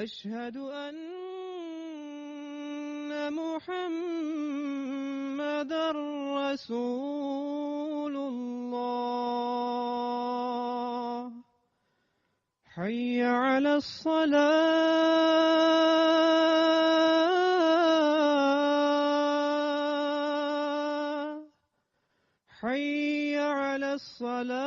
أشهد أن محمدًا رسول الله. حي على الصلاة. حي على الصلاة.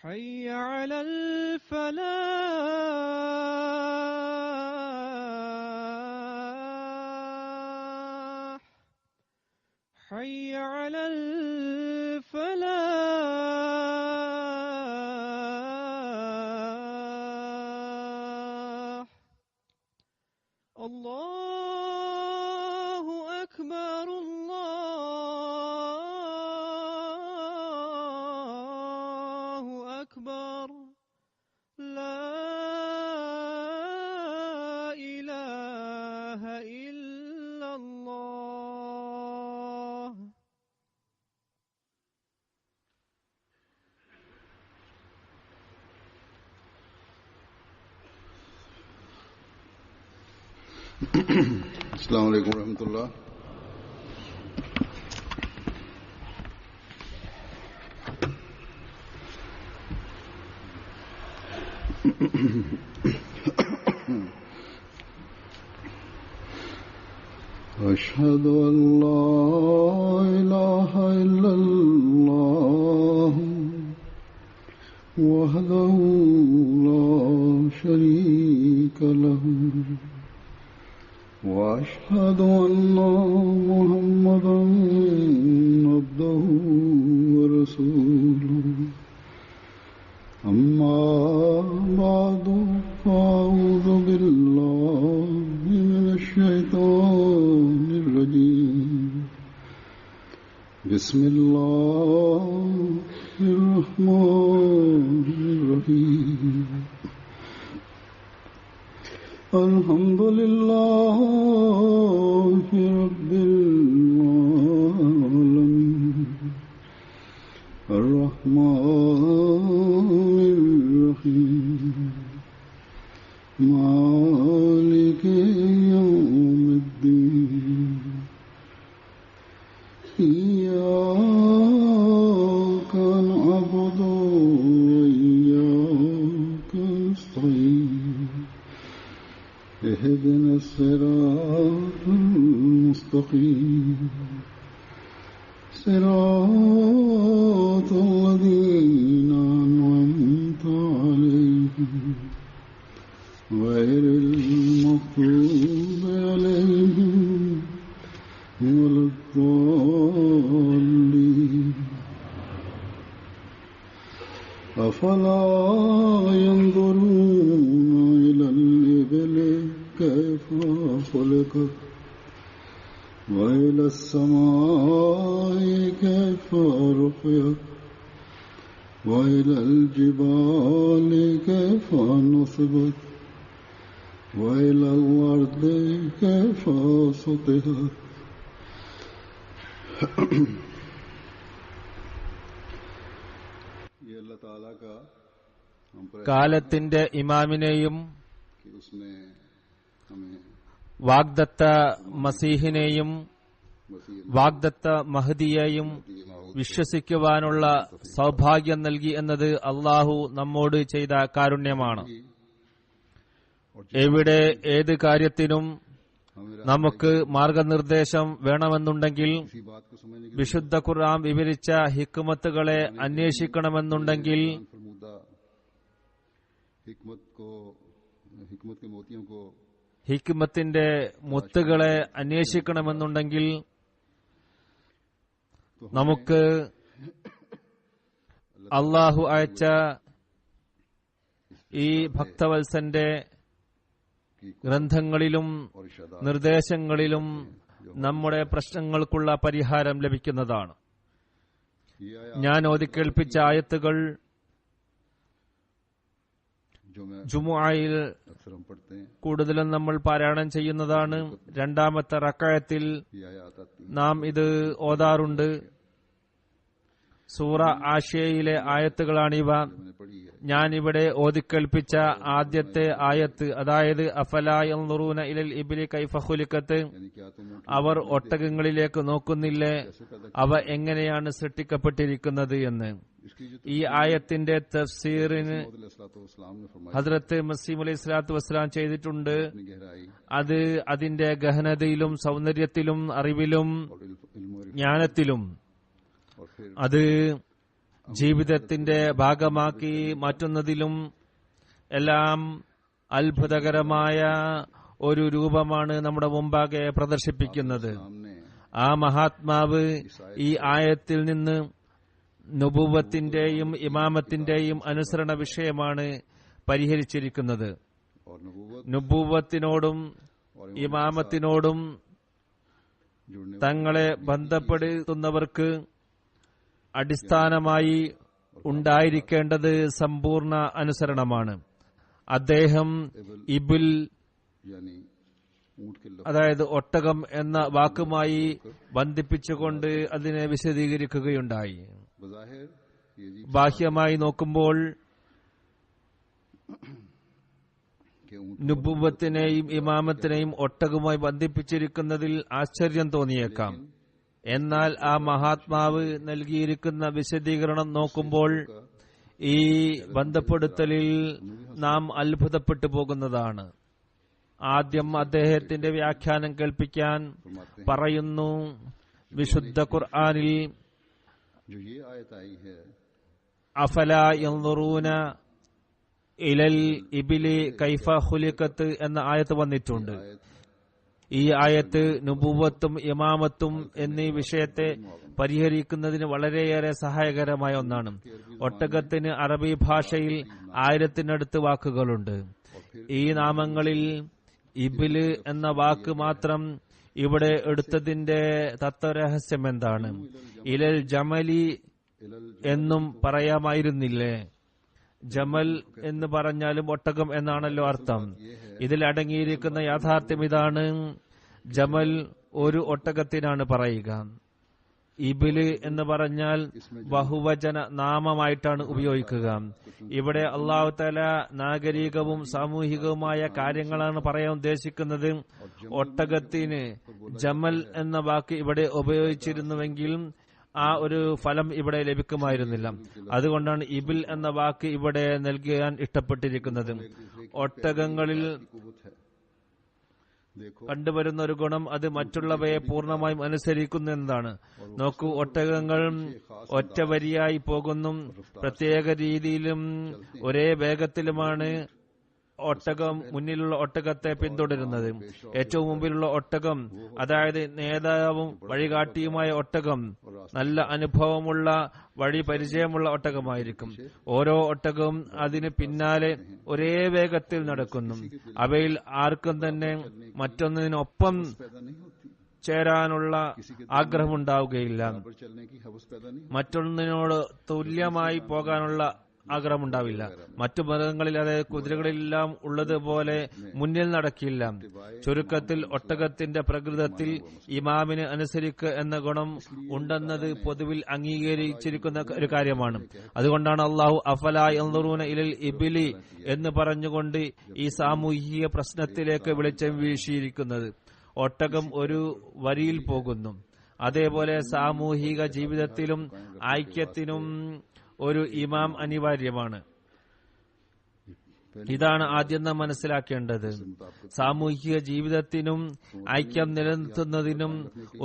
حي على الفلاح. حي على الفلاح. الله أكبر الله أكبر. لا إله إلا الله. अस्सलामु अलैकुम रहमतुल्लाह। أشهد أن لا إله إلا الله وحده لا شريك له وأشهد أن محمدًا عبده ورسوله. أما بعد فأعوذ بالله من الشيطان الرجيم. بسم الله الرحمن الرحيم. الحمد لله رب العالمين. الرحمن الرحيم. مالك يوم الدين. إياك نعبد وإياك نستعين. اهدنا الصراط المستقيم. صراط الذين أنعمت عليهم غير المغضوب عليهم ولا الضالين. أفلا ينظرون إلى الإبل كيف خلقت وإلى السماء كيف رفعت وإلى الجبال كيف نصبت وإلى الأرض كيف سطحت. കാലത്തിന്റെ ഇമാമിനെയും വാഗ്ദത്ത മസീഹിനെയും വാഗ്ദത്ത മഹദിയെയും വിശ്വസിക്കുവാനുള്ള സൗഭാഗ്യം നൽകി എന്നത് അള്ളാഹു നമ്മോട് ചെയ്ത കാരുണ്യമാണ്. എവിടെ ഏത് കാര്യത്തിനും നമുക്ക് മാർഗനിർദ്ദേശം വേണമെന്നുണ്ടെങ്കിൽ, വിശുദ്ധ ഖുർആൻ വിവരിച്ച ഹിക്മത്തുകളെ അന്വേഷിക്കണമെന്നുണ്ടെങ്കിൽ, ഹിക്മത്തിന്റെ മുത്തുകളെ അന്വേഷിക്കണമെന്നുണ്ടെങ്കിൽ നമുക്ക് അള്ളാഹു അയച്ച ഈ ഭക്തവത്സന്റെ ഗ്രന്ഥങ്ങളിലും നിർദ്ദേശങ്ങളിലും നമ്മുടെ പ്രശ്നങ്ങൾക്കുള്ള പരിഹാരം ലഭിക്കുന്നതാണ്. ഞാൻ ഓതിക്കേൾപ്പിച്ച ആയത്തുകൾ ജുമുഅയിൽ കൂടുതലും നമ്മൾ പാരായണം ചെയ്യുന്നതാണ്. രണ്ടാമത്തെ റക്അത്തിൽ നാം ഇത് ഓതാറുണ്ട്. സൂറ ആശയയിലെ ആയത്തുകളാണിവ. ഞാനിവിടെ ഓതിക്കേൽപ്പിച്ച ആദ്യത്തെ ആയത്ത്, അതായത് അഫലാ യൻദുറൂന ഇലൽ ഇബ്ലി കൈഫ ഖുലിഖത്, അവർ ഒട്ടകങ്ങളിലേക്ക് നോക്കുന്നില്ലേ, അവ എങ്ങനെയാണ് സൃഷ്ടിക്കപ്പെട്ടിരിക്കുന്നത് എന്ന്. ഈ ആയത്തിന്റെ തഫ്സീറിന് ഹദ്രത്ത് മസീഹ് അലൈഹി സ്വലാത്തു വസ്സലാം ചെയ്തിട്ടുണ്ട്. അത് അതിന്റെ ഗഹനതയിലും സൗന്ദര്യത്തിലും അറിവിലും ജ്ഞാനത്തിലും അത് ജീവിതത്തിന്റെ ഭാഗമാക്കി മാറ്റുന്നതിലും എല്ലാം അത്ഭുതകരമായ ഒരു രൂപമാണ് നമ്മുടെ മുമ്പാകെ പ്രദർശിപ്പിക്കുന്നത്. ആ മഹാത്മാവ് ഈ ആയത്തിൽ നിന്ന് നുബുവത്തിന്റെയും ഇമാമത്തിന്റെയും അനുസരണ വിഷയമാണ് പരിഹരിച്ചിരിക്കുന്നത്. നുബുവത്തിനോടും ഇമാമത്തിനോടും തങ്ങളെ ബന്ധപ്പെടുത്തുന്നവർക്ക് അടിസ്ഥാനമായി ഉണ്ടായിരിക്കേണ്ടത് സമ്പൂർണ്ണ അനുസരണമാണ്. അദ്ദേഹം ഇബിൽ, അതായത് ഒട്ടകം എന്ന വാക്കുമായി ബന്ധിപ്പിച്ചുകൊണ്ട് അതിനെ വിശദീകരിക്കുകയുണ്ടായി. ബാഹ്യമായി നോക്കുമ്പോൾ നുബുവത്തിനെയും ഇമാമത്തിനെയും ഒട്ടകവുമായി ബന്ധിപ്പിച്ചിരിക്കുന്നതിൽ ആശ്ചര്യം തോന്നിയേക്കാം. എന്നാൽ ആ മഹാത്മാവ് നൽകിയിരിക്കുന്ന വിശദീകരണം നോക്കുമ്പോൾ ഈ ബന്ധപ്പെടുത്തലിൽ നാം അത്ഭുതപ്പെട്ടു പോകുന്നതാണ്. ആദ്യം അദ്ദേഹത്തിന്റെ വ്യാഖ്യാനം കേൾപ്പിക്കാൻ പറയുന്നു. വിശുദ്ധ ഖുർആനിൽ അഫലാ യൻദുറൂന ഇലൽ ഇബ്ലി കൈഫ ഖുലിഖത് എന്ന ആയത്ത് വന്നിട്ടുണ്ട്. ഈ ആയത്ത് നുബുവത്തും ഇമാമത്തും എന്നീ വിഷയത്തെ പരിഹരിക്കുന്നതിന് വളരെയേറെ സഹായകരമായ ഒന്നാണ്. ഒട്ടകത്തിന് അറബി ഭാഷയിൽ 1000-നടുത്ത് വാക്കുകളുണ്ട്. ഈ നാമങ്ങളിൽ ഇബില് എന്ന വാക്ക് മാത്രം ഇവിടെ എടുത്തതിന്റെ തത്വരഹസ്യം എന്താണ്? ഇലൽ ജമലി എന്നും പറയാമായിരുന്നില്ലേ? ജമൽ എന്ന് പറഞ്ഞാലും ഒട്ടകം എന്നാണല്ലോ അർത്ഥം. ഇതിൽ അടങ്ങിയിരിക്കുന്ന യാഥാർത്ഥ്യം ഇതാണ്. ജമൽ ഒരു ഒട്ടകത്തിനാണ് പറയുക. ഇബില് എന്ന് പറഞ്ഞാൽ ബഹുവചന നാമമായിട്ടാണ് ഉപയോഗിക്കുക. ഇവിടെ അല്ലാഹു തആല നാഗരികവും സാമൂഹികവുമായ കാര്യങ്ങളാണ് പറയാൻ ഉദ്ദേശിക്കുന്നത്. ഒട്ടകത്തിന് ജമൽ എന്ന വാക്ക് ഇവിടെ ഉപയോഗിച്ചിരുന്നുവെങ്കിൽ ആ ഒരു ഫലം ഇവിടെ ലഭിക്കുമായിരുന്നില്ല. അതുകൊണ്ടാണ് ഇബിൽ എന്ന വാക്ക് ഇവിടെ നൽകാൻ ഇഷ്ടപ്പെട്ടിരിക്കുന്നത്. ഒട്ടകങ്ങളിൽ കണ്ടുവരുന്ന ഒരു ഗുണം അത് മറ്റുള്ളവയെ പൂർണ്ണമായും അനുസരിക്കുന്നു എന്നതാണ്. നോക്കൂ, ഒട്ടകങ്ങൾ ഒറ്റ വരിയായി പോകുന്നു. പ്രത്യേക രീതിയിലും ഒരേ വേഗത്തിലുമാണ് ഒട്ടകം മുന്നിലുള്ള ഒട്ടകത്തെ പിന്തുടരുന്നത്. ഏറ്റവും മുമ്പിലുള്ള ഒട്ടകം, അതായത് നേതാവും വഴികാട്ടിയുമായ ഒട്ടകം, നല്ല അനുഭവമുള്ള വഴി പരിചയമുള്ള ഒട്ടകമായിരിക്കും. ഓരോ ഒട്ടകവും അതിന് പിന്നാലെ ഒരേ വേഗത്തിൽ നടക്കുന്നു. അവയിൽ ആർക്കും തന്നെ മറ്റൊന്നിനൊപ്പം ചേരാനുള്ള ആഗ്രഹമുണ്ടാവുകയില്ല. മറ്റൊന്നിനോട് തുല്യമായി പോകാനുള്ള ആഗ്രഹമുണ്ടാവില്ല. മറ്റു മൃഗങ്ങളിൽ, അതായത് കുതിരകളിലെല്ലാം ഉള്ളതുപോലെ മുന്നിൽ നടക്കില്ല. ചുരുക്കത്തിൽ ഒട്ടകത്തിന്റെ പ്രകൃതത്തിൽ ഇമാമിനെ അനുസരിക്കുക എന്ന ഗുണം ഉണ്ടെന്നത് പൊതുവിൽ അംഗീകരിച്ചിരിക്കുന്ന ഒരു കാര്യമാണ്. അതുകൊണ്ടാണ് അള്ളാഹു അഫലാ യൻദുറൂന ഇലൽ ഇബ്ലി എന്ന് പറഞ്ഞുകൊണ്ട് ഈ സാമൂഹിക പ്രശ്നത്തിലേക്ക് വെളിച്ചം വീശിയിരിക്കുന്നത്. ഒട്ടകം ഒരു വരിയിൽ പോകുന്നു. അതേപോലെ സാമൂഹിക ജീവിതത്തിലും ഐക്യത്തിനും ഒരു ഇമാം അനിവാര്യമാണ്. ഇതാണ് ആദ്യം നാം മനസ്സിലാക്കേണ്ടത്. സാമൂഹിക ജീവിതത്തിനും ഐക്യം നിലനിർത്തുന്നതിനും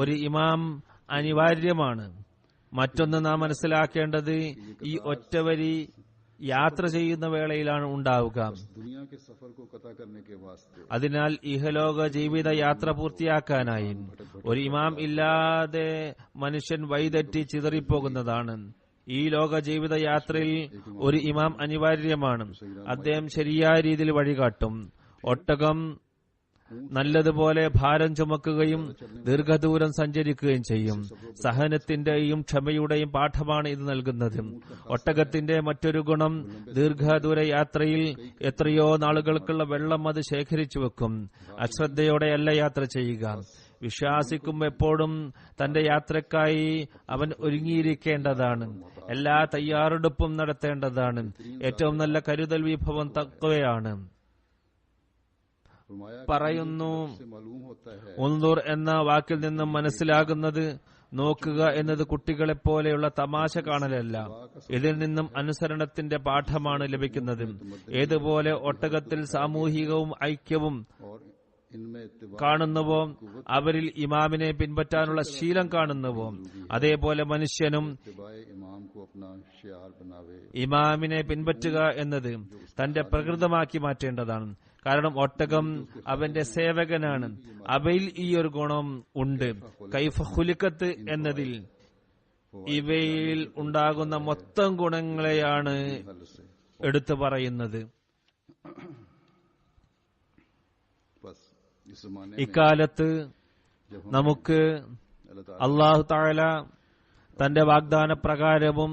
ഒരു ഇമാം അനിവാര്യമാണ്. മറ്റൊന്ന് നാം മനസ്സിലാക്കേണ്ടത് ഈ ഒറ്റവരി യാത്ര ചെയ്യുന്ന വേളയിലാണ് ഉണ്ടാവുക. അതിനാൽ ഇഹലോക ജീവിത യാത്ര പൂർത്തിയാക്കാനായി ഒരു ഇമാം ഇല്ലാതെ മനുഷ്യൻ വഴിതെറ്റി ചിതറിപ്പോകുന്നതാണ്. ഈ ലോക ജീവിത യാത്രയിൽ ഒരു ഇമാം അനിവാര്യമാണ്. അദ്ദേഹം ശരിയായ രീതിയിൽ വഴികാട്ടും. ഒട്ടകം നല്ലതുപോലെ ഭാരം ചുമക്കുകയും ദീർഘദൂരം സഞ്ചരിക്കുകയും ചെയ്യും. സഹനത്തിന്റെയും ക്ഷമയുടെയും പാഠമാണ് ഇത് നൽകുന്നത്. ഒട്ടകത്തിന്റെ മറ്റൊരു ഗുണം, ദീർഘദൂര യാത്രയിൽ എത്രയോ നാളുകൾക്കുള്ള വെള്ളം അത് ശേഖരിച്ചു വെക്കും. അശ്രദ്ധയോടെയല്ല യാത്ര ചെയ്യുക. വിശ്വാസിക്കും എപ്പോഴും തന്റെ യാത്രക്കായി അവൻ ഒരുങ്ങിയിരിക്കേണ്ടതാണ്. എല്ലാ തയ്യാറെടുപ്പും നടത്തേണ്ടതാണ്. ഏറ്റവും നല്ല കരുതൽ വിഭവം തഖ്വയാണ്. പറയുന്നു, ഉൻദുർ എന്ന വാക്കിൽ നിന്നും മനസ്സിലാകുന്നത് നോക്കുക എന്നത് കുട്ടികളെ പോലെയുള്ള തമാശ കാണലല്ല. ഇതിൽ നിന്നും അനുസരണത്തിന്റെ പാഠമാണ് ലഭിക്കുന്നത്. ഏതുപോലെ ഒട്ടകത്തിൽ സാമൂഹികവും ഐക്യവും കാണുന്നുവോ, അവരിൽ ഇമാമിനെ പിൻപറ്റാനുള്ള ശീലം കാണുന്നുവോ, അതേപോലെ മനുഷ്യനും ഇമാമിനെ പിൻപറ്റുക എന്നത് തന്റെ പ്രകൃതമാക്കി മാറ്റേണ്ടതാണ്. കാരണം ഒട്ടകം അവന്റെ സേവകനാണ്. അവയിൽ ഈ ഒരു ഗുണം ഉണ്ട്. കൈഫ ഖുലിഖത്ത് എന്നതിൽ ഇവയിൽ ഉണ്ടാകുന്ന മൊത്തം ഗുണങ്ങളെയാണ് എടുത്തു പറയുന്നത്. ഇക്കാലത്ത് നമുക്ക് അല്ലാഹു തആല തന്റെ വാഗ്ദാന പ്രകാരവും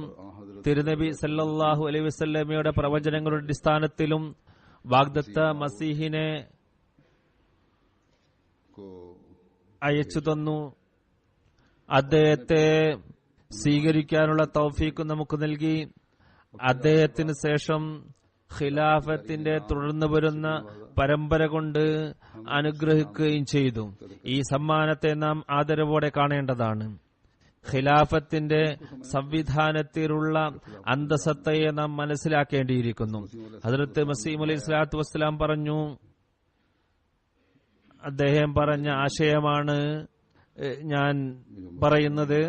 തിരുനബി സല്ലല്ലാഹു അലൈഹി വസല്ലമയുടെ പ്രവചനങ്ങളുടെ അടിസ്ഥാനത്തിലും വാഗ്ദത്ത മസീഹിനെ അയച്ചു തന്നു. അദ്ദേഹത്തെ സ്വീകരിക്കാനുള്ള തൗഫീഖ് നമുക്ക് നൽകി. അദ്ദേഹത്തിന് ശേഷം ഖിലാഫത്തിന്റെ തുടർന്നു വരുന്ന പരമ്പര കൊണ്ട് അനുഗ്രഹിക്കുകയും ചെയ്തു. ഈ സമ്മാനത്തെ നാം ആദരവോടെ കാണേണ്ടതാണ്. ഖിലാഫത്തിന്റെ സംവിധാനത്തിലുള്ള അന്തസത്തയെ നാം മനസ്സിലാക്കേണ്ടിയിരിക്കുന്നു. ഹദ്റത്ത് മസീഹ് അലൈഹി സ്വലാത്തു വസ്സലാം പറഞ്ഞു, അദ്ദേഹം പറഞ്ഞ ആശയമാണ് ഞാൻ പറയുന്നത്.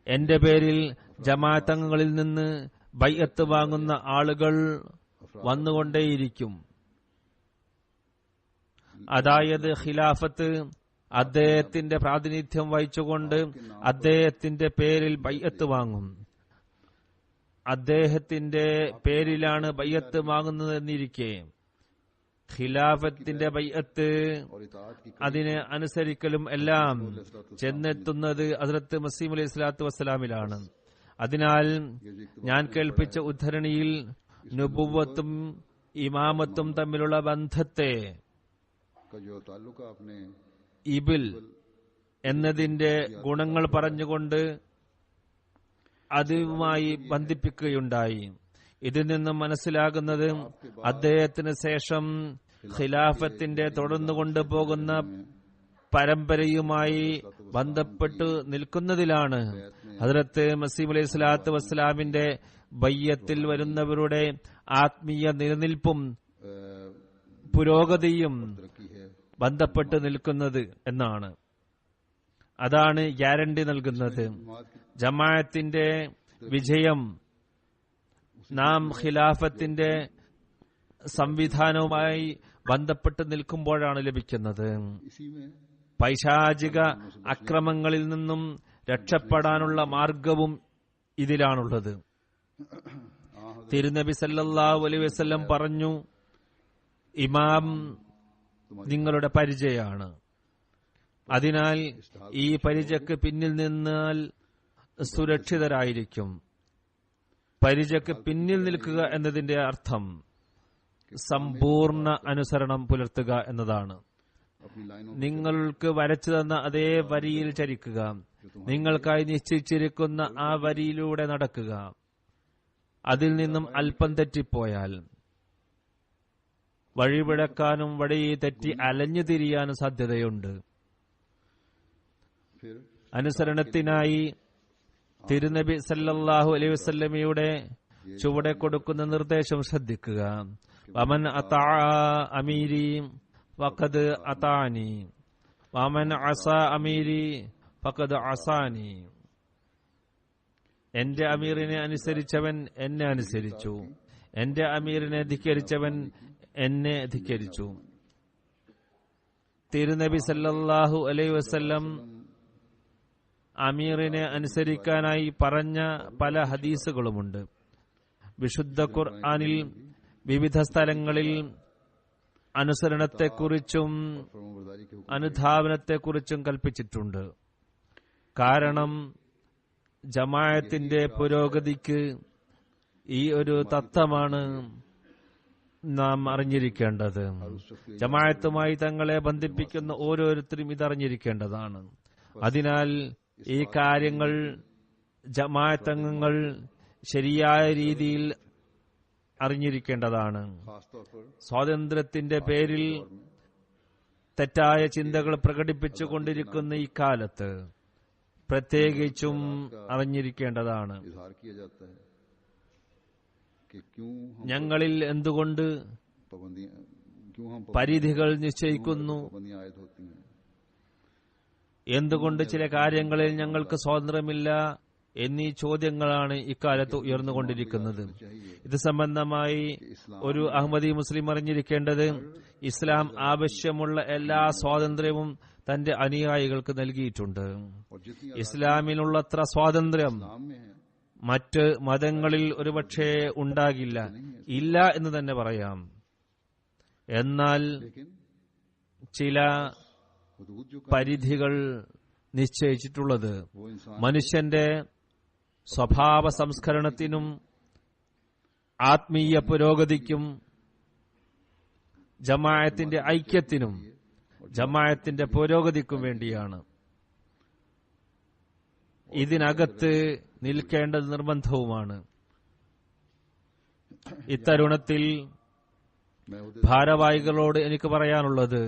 എന്റെ പേരിൽ ജമാഅത്തങ്ങളിൽ നിന്ന് ബൈഅത്ത് വാങ്ങുന്ന ആളുകൾ വന്നുകൊണ്ടേയിരിക്കും. അതായത് ഖിലാഫത്ത് അദ്ദേഹത്തിന്റെ പ്രാതിനിധ്യം വഹിച്ചുകൊണ്ട് അദ്ദേഹത്തിന്റെ പേരിൽ ബൈഅത്ത് വാങ്ങും. അദ്ദേഹത്തിന്റെ പേരിലാണ് ബൈഅത്ത് വാങ്ങുന്നതെന്നിരിക്കെ ഖിലാഫത്തിന്റെ ബൈഅത്ത്, അതിനെ അനുസരിക്കലും എല്ലാം ചെന്നെത്തുന്നത് ഹദ്റത്ത് മസീഹ് അലൈഹി സ്വലാത്തു വസ്സലാമിലാണ്. അതിനാൽ ഞാൻ കേൾപ്പിച്ച ഉദ്ധരണിയിൽ നുബുവത്തും ഇമാമത്തും തമ്മിലുള്ള ബന്ധത്തെ ഇബിൽ എന്നതിന്റെ ഗുണങ്ങൾ പറഞ്ഞുകൊണ്ട് അതുമായി ബന്ധിപ്പിക്കുകയുണ്ടായി. ഇതിൽ നിന്നും മനസ്സിലാകുന്നത് അദ്ദേഹത്തിന് ശേഷം ഖിലാഫത്തിന്റെ തുടർന്നുകൊണ്ടു പോകുന്ന പരമ്പരയുമായി ബന്ധപ്പെട്ട് നിൽക്കുന്നതിലാണ് ഹദ്റത്ത് മസീഹ് അലൈഹി സ്വലാത്തു വസ്സലാമിന്റെ ബയ്യത്തിൽ വരുന്നവരുടെ ആത്മീയ നിലനിൽപ്പും പുരോഗതിയും ബന്ധപ്പെട്ട് നിൽക്കുന്നത് എന്നാണ്. അതാണ് ഗ്യാരണ്ടി നൽകുന്നത്. ജമാഅത്തിന്റെ വിജയം നാം ഖിലാഫത്തിന്റെ സംവിധാനവുമായി ബന്ധപ്പെട്ട് നിൽക്കുമ്പോഴാണ് ലഭിക്കുന്നത്. പൈശാചിക അക്രമങ്ങളിൽ നിന്നും രക്ഷപ്പെടാനുള്ള മാർഗവും ഇതിലാണുള്ളത്. തിരുനബി സല്ലല്ലാഹു അലൈഹി വസല്ലം പറഞ്ഞു, ഇമാം നിങ്ങളുടെ പരിചയാണ്. അതിനാൽ ഈ പരിചയക്ക് പിന്നിൽ നിന്നാൽ സുരക്ഷിതരായിരിക്കും. പരിചയ്ക്ക് പിന്നിൽ നിൽക്കുക എന്നതിന്റെ അർത്ഥം സമ്പൂർണ്ണ അനുസരണം പുലർത്തുക എന്നതാണ്. നിങ്ങൾക്ക് വരച്ചു തന്ന അതേ വരിയിൽ ചരിക്കുക, നിങ്ങൾക്കായി നിശ്ചയിച്ചിരിക്കുന്ന ആ വരിയിലൂടെ നടക്കുക. അതിൽ നിന്നും അല്പം തെറ്റിപ്പോയാൽ വഴിപിഴക്കാനും വഴി തെറ്റി അലഞ്ഞു തിരിയാനും സാധ്യതയുണ്ട്. അനുസരണത്തിനായി തിരുനബി സല്ലല്ലാഹു അലൈഹി വസല്ലമയുടെ ചുവടെ കൊടുക്കുന്ന നിർദ്ദേശം ശ്രദ്ധിക്കുക. വമൻ അതാ അമീരി ഫഖദ് അതാനി വമൻ അസാ അമീരി ഫഖദ് അസാനി. എന്റെ അമീറിനെ അനുസരിച്ചവൻ എന്നെ അനുസരിച്ചു, എന്റെ അമീറിനെ ധിക്കരിച്ചവൻ എന്നെ ധിക്കരിച്ചു. തിരുനബി സല്ലല്ലാഹു അലൈഹി വസല്ലം അമീറിനെ അനുസരിക്കാനായി പറഞ്ഞ പല ഹദീസുകളുമുണ്ട്. വിശുദ്ധ ഖുർആനിൽ വിവിധ സ്ഥലങ്ങളിൽ അനുസരണത്തെക്കുറിച്ചും അനുധാവനത്തെക്കുറിച്ചും കൽപ്പിച്ചിട്ടുണ്ട്. കാരണം ജമാഅത്തിന്റെ പുരോഗതിക്ക് ഈ ഒരു തത്വമാണ് നാം അറിഞ്ഞിരിക്കേണ്ടത്. ജമാഅത്തുമായി തങ്ങളെ ബന്ധിപ്പിക്കുന്ന ഓരോരുത്തരും ഇതറിഞ്ഞിരിക്കേണ്ടതാണ്. അതിനാൽ ഈ കാര്യങ്ങൾ ജമാഅത്തംഗങ്ങൾ ശരിയായ രീതിയിൽ അറിഞ്ഞിരിക്കേണ്ടതാണ്. സ്വാതന്ത്ര്യത്തിന്റെ പേരിൽ തെറ്റായ ചിന്തകൾ പ്രകടിപ്പിച്ചുകൊണ്ടിരിക്കുന്ന ഈ കാലത്ത് പ്രത്യേകിച്ചും അറിഞ്ഞിരിക്കേണ്ടതാണ്. ഞങ്ങളിൽ എന്തുകൊണ്ട് പരിധികൾ നിശ്ചയിക്കുന്നു, എന്തുകൊണ്ട് ചില കാര്യങ്ങളിൽ ഞങ്ങൾക്ക് സ്വാതന്ത്ര്യമില്ല എന്നീ ചോദ്യങ്ങളാണ് ഇക്കാലത്ത് ഉയർന്നുകൊണ്ടിരിക്കുന്നത്. ഇത് സംബന്ധമായി ഒരു അഹമ്മദി മുസ്ലിം അറിഞ്ഞിരിക്കേണ്ടത്, ഇസ്ലാം ആവശ്യമുള്ള എല്ലാ സ്വാതന്ത്ര്യവും തന്റെ അനുയായികൾക്ക് നൽകിയിട്ടുണ്ട്. ഇസ്ലാമിനുള്ളത്ര സ്വാതന്ത്ര്യം മറ്റ് മതങ്ങളിൽ ഒരുപക്ഷെ ഉണ്ടാകില്ല, ഇല്ല എന്ന് തന്നെ പറയാം. എന്നാൽ ചില പരിധികൾ നിശ്ചയിച്ചിട്ടുള്ളത് മനുഷ്യന്റെ സ്വഭാവ സംസ്കരണത്തിനും ആത്മീയ പുരോഗതിക്കും ജമാഅത്തിന്റെ ഐക്യത്തിനും ജമാഅത്തിന്റെ പുരോഗതിക്കും വേണ്ടിയാണ്. ഇതിനകത്ത് നിൽക്കേണ്ടത് നിർബന്ധവുമാണ്. ഇത്തരുണത്തിൽ ഭാരവാഹികളോട് എനിക്ക് പറയാനുള്ളത്,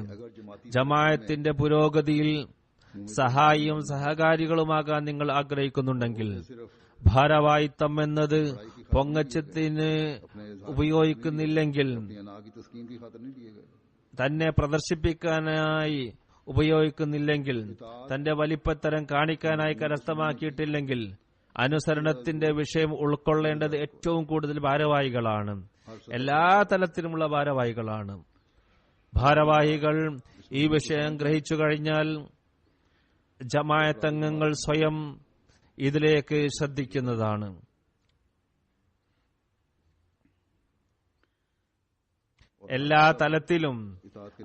ജമാഅത്തിന്റെ പുരോഗതിയിൽ സഹായിയും സഹകാരികളുമാകാൻ നിങ്ങൾ ആഗ്രഹിക്കുന്നുണ്ടെങ്കിൽ ഭാരവാഹിത്വം എന്നത് പൊങ്ങച്ചത്തിന് ഉപയോഗിക്കുന്നില്ലെങ്കിൽ, തന്നെ പ്രദർശിപ്പിക്കാനായി ഉപയോഗിക്കുന്നില്ലെങ്കിൽ, തന്റെ വലിപ്പത്തരം കാണിക്കാനായി കരസ്ഥമാക്കിയിട്ടില്ലെങ്കിൽ, അനുസരണത്തിന്റെ വിഷയം ഉൾക്കൊള്ളേണ്ടത് ഏറ്റവും കൂടുതൽ ഭാരവാഹികളാണ്. എല്ലാ തലത്തിലുമുള്ള ഭാരവാഹികളാണ്. ഭാരവാഹികൾ ഈ വിഷയം ഗ്രഹിച്ചു കഴിഞ്ഞാൽ ജമാഅത്തംഗങ്ങൾ സ്വയം ഇതിലേക്ക് ശ്രദ്ധിക്കുന്നതാണ്. എല്ലാ തലത്തിലും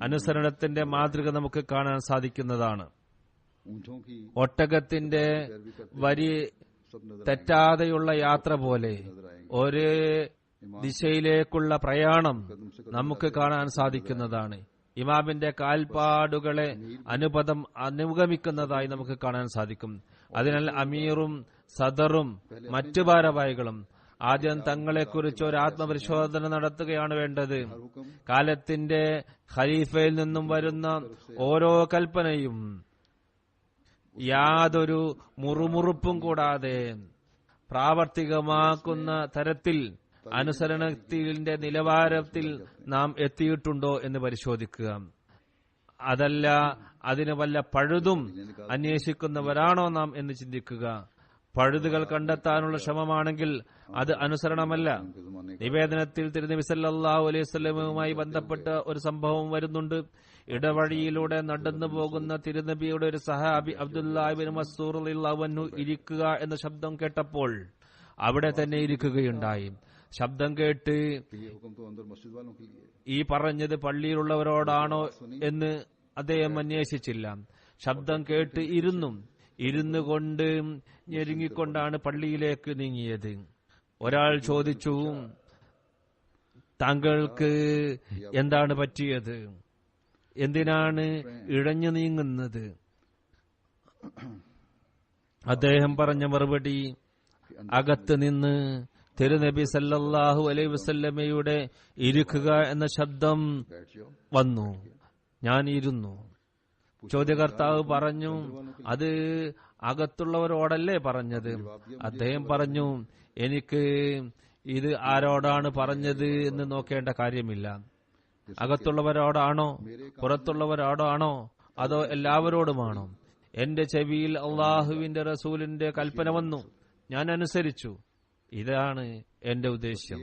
അനുസരണത്തിന്റെ മാതൃക നമുക്ക് കാണാൻ സാധിക്കുന്നതാണ്. ഒട്ടകത്തിന്റെ വരി തെറ്റാതെയുള്ള യാത്ര പോലെ ഒരു ദിശയിലേക്കുള്ള പ്രയാണം നമുക്ക് കാണാൻ സാധിക്കുന്നതാണ്. ഇമാമിന്റെ കാൽപ്പാടുകളെ അനുഗമിക്കുന്നതായി നമുക്ക് കാണാൻ സാധിക്കും. അതിനാൽ അമീറും സദറും മറ്റു ഭാരവാഹികളും ആദ്യം തങ്ങളെക്കുറിച്ച് ഒരു ആത്മപരിശോധന നടത്തുകയാണ് വേണ്ടത്. കാലത്തിന്റെ ഖലീഫയിൽ നിന്നും വരുന്ന ഓരോ കൽപ്പനയും യാതൊരു മുറുമുറുപ്പും കൂടാതെ പ്രാവർത്തികമാക്കുന്ന തരത്തിൽ അനുസരണത്തിന്റെ നിലവാരത്തിൽ നാം എത്തിയിട്ടുണ്ടോ എന്ന് പരിശോധിക്കുക. അതല്ല അതിന് വല്ല പഴുതും അന്വേഷിക്കുന്നവരാണോ നാം എന്ന് ചിന്തിക്കുക. പഴുതുകൾ കണ്ടെത്താനുള്ള ശ്രമമാണെങ്കിൽ അത് അനുസരണമല്ല. നിവേദനത്തിൽ തിരുനബി സല്ലല്ലാഹു അലൈഹി വസല്ലമയുമായി ബന്ധപ്പെട്ട ഒരു സംഭവം വരുന്നുണ്ട്. ഇടവഴിയിലൂടെ നടന്നു പോകുന്ന തിരുനബിയുടെ ഒരു സഹാബി അബ്ദുല്ലാഹി ഇബ്നു മസ്ഊദ് റളിയല്ലാഹു അൻഹു ഇരിക്കുക എന്ന ശബ്ദം കേട്ടപ്പോൾ അവിടെ തന്നെ ഇരിക്കുകയുണ്ടായി. ശബ്ദം കേട്ട് ഈ പറഞ്ഞത് പള്ളിയിലുള്ളവരോടാണോ എന്ന് അദ്ദേഹം അന്വേഷിച്ചില്ല. ശബ്ദം കേട്ട് ഇരുന്നു കൊണ്ട് ഞെരുങ്ങിക്കൊണ്ടാണ് പള്ളിയിലേക്ക് നീങ്ങിയത്. ഒരാൾ ചോദിച്ചു, താങ്കൾക്ക് എന്താണ് പറ്റിയത്, എന്തിനാണ് ഇഴഞ്ഞു നീങ്ങുന്നത്? അദ്ദേഹം പറഞ്ഞ മറുപടി, അകത്ത് നിന്ന് തിരുനബി സല്ലല്ലാഹു അലൈഹി വസല്ലമയുടെ ഇരിക്കുക എന്ന ശബ്ദം വന്നു. ഞാൻ ഇരുന്നു. ചോദ്യകർത്താവ് പറഞ്ഞു, അത് അകത്തുള്ളവരോടല്ലേ പറഞ്ഞത്? അദ്ദേഹം പറഞ്ഞു, എനിക്ക് ഇത് ആരോടാണ് പറഞ്ഞത് എന്ന് നോക്കേണ്ട കാര്യമില്ല. അകത്തുള്ളവരോടാണോ പുറത്തുള്ളവരോടാണോ അതോ എല്ലാവരോടുമാണോ? എന്റെ ചെവിയിൽ അള്ളാഹുവിന്റെ റസൂലിന്റെ കൽപ്പന വന്നു, ഞാൻ അനുസരിച്ചു. ഇതാണ് എന്റെ ഉദ്ദേശ്യം.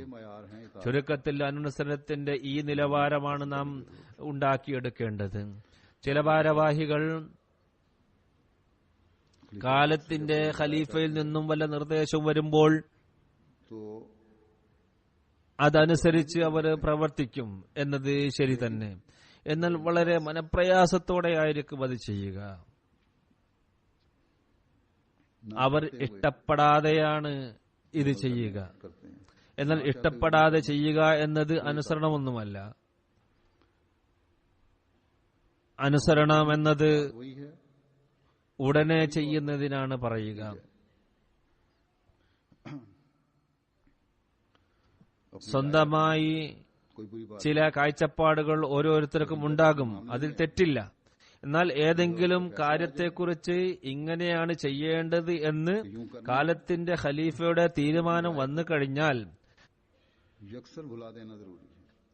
ചുരുക്കത്തിൽ അനുസരണത്തിന്റെ ഈ നിലവാരമാണ് നാം ഉണ്ടാക്കിയെടുക്കേണ്ടത്. ചില ഭാരവാഹികൾ കാലത്തിന്റെ ഖലീഫയിൽ നിന്നും വല്ല നിർദ്ദേശവും വരുമ്പോൾ അതനുസരിച്ച് അവർ പ്രവർത്തിക്കും എന്നത് ശരി തന്നെ. എന്നാൽ വളരെ മനപ്രയാസത്തോടെ ആയിരിക്കും അത് ചെയ്യുക. അവർ ഇഷ്ടപ്പെടാതെയാണ് ഇത് ചെയ്യുക. എന്നാൽ ഇഷ്ടപ്പെടാതെ ചെയ്യുക എന്നത് അനുസരണമൊന്നുമല്ല. അനുസരണം എന്നത് ഉടനെ ചെയ്യുന്നതിനാണ് പറയുക. സ്വന്തമായി ചില കാഴ്ചപ്പാടുകൾ ഓരോരുത്തർക്കും ഉണ്ടാകും, അതിൽ തെറ്റില്ല. എന്നാൽ ഏതെങ്കിലും കാര്യത്തെക്കുറിച്ച് ഇങ്ങനെയാണ് ചെയ്യേണ്ടത് എന്ന് കാലത്തിന്റെ ഖലീഫയുടെ തീരുമാനം വന്നു കഴിഞ്ഞാൽ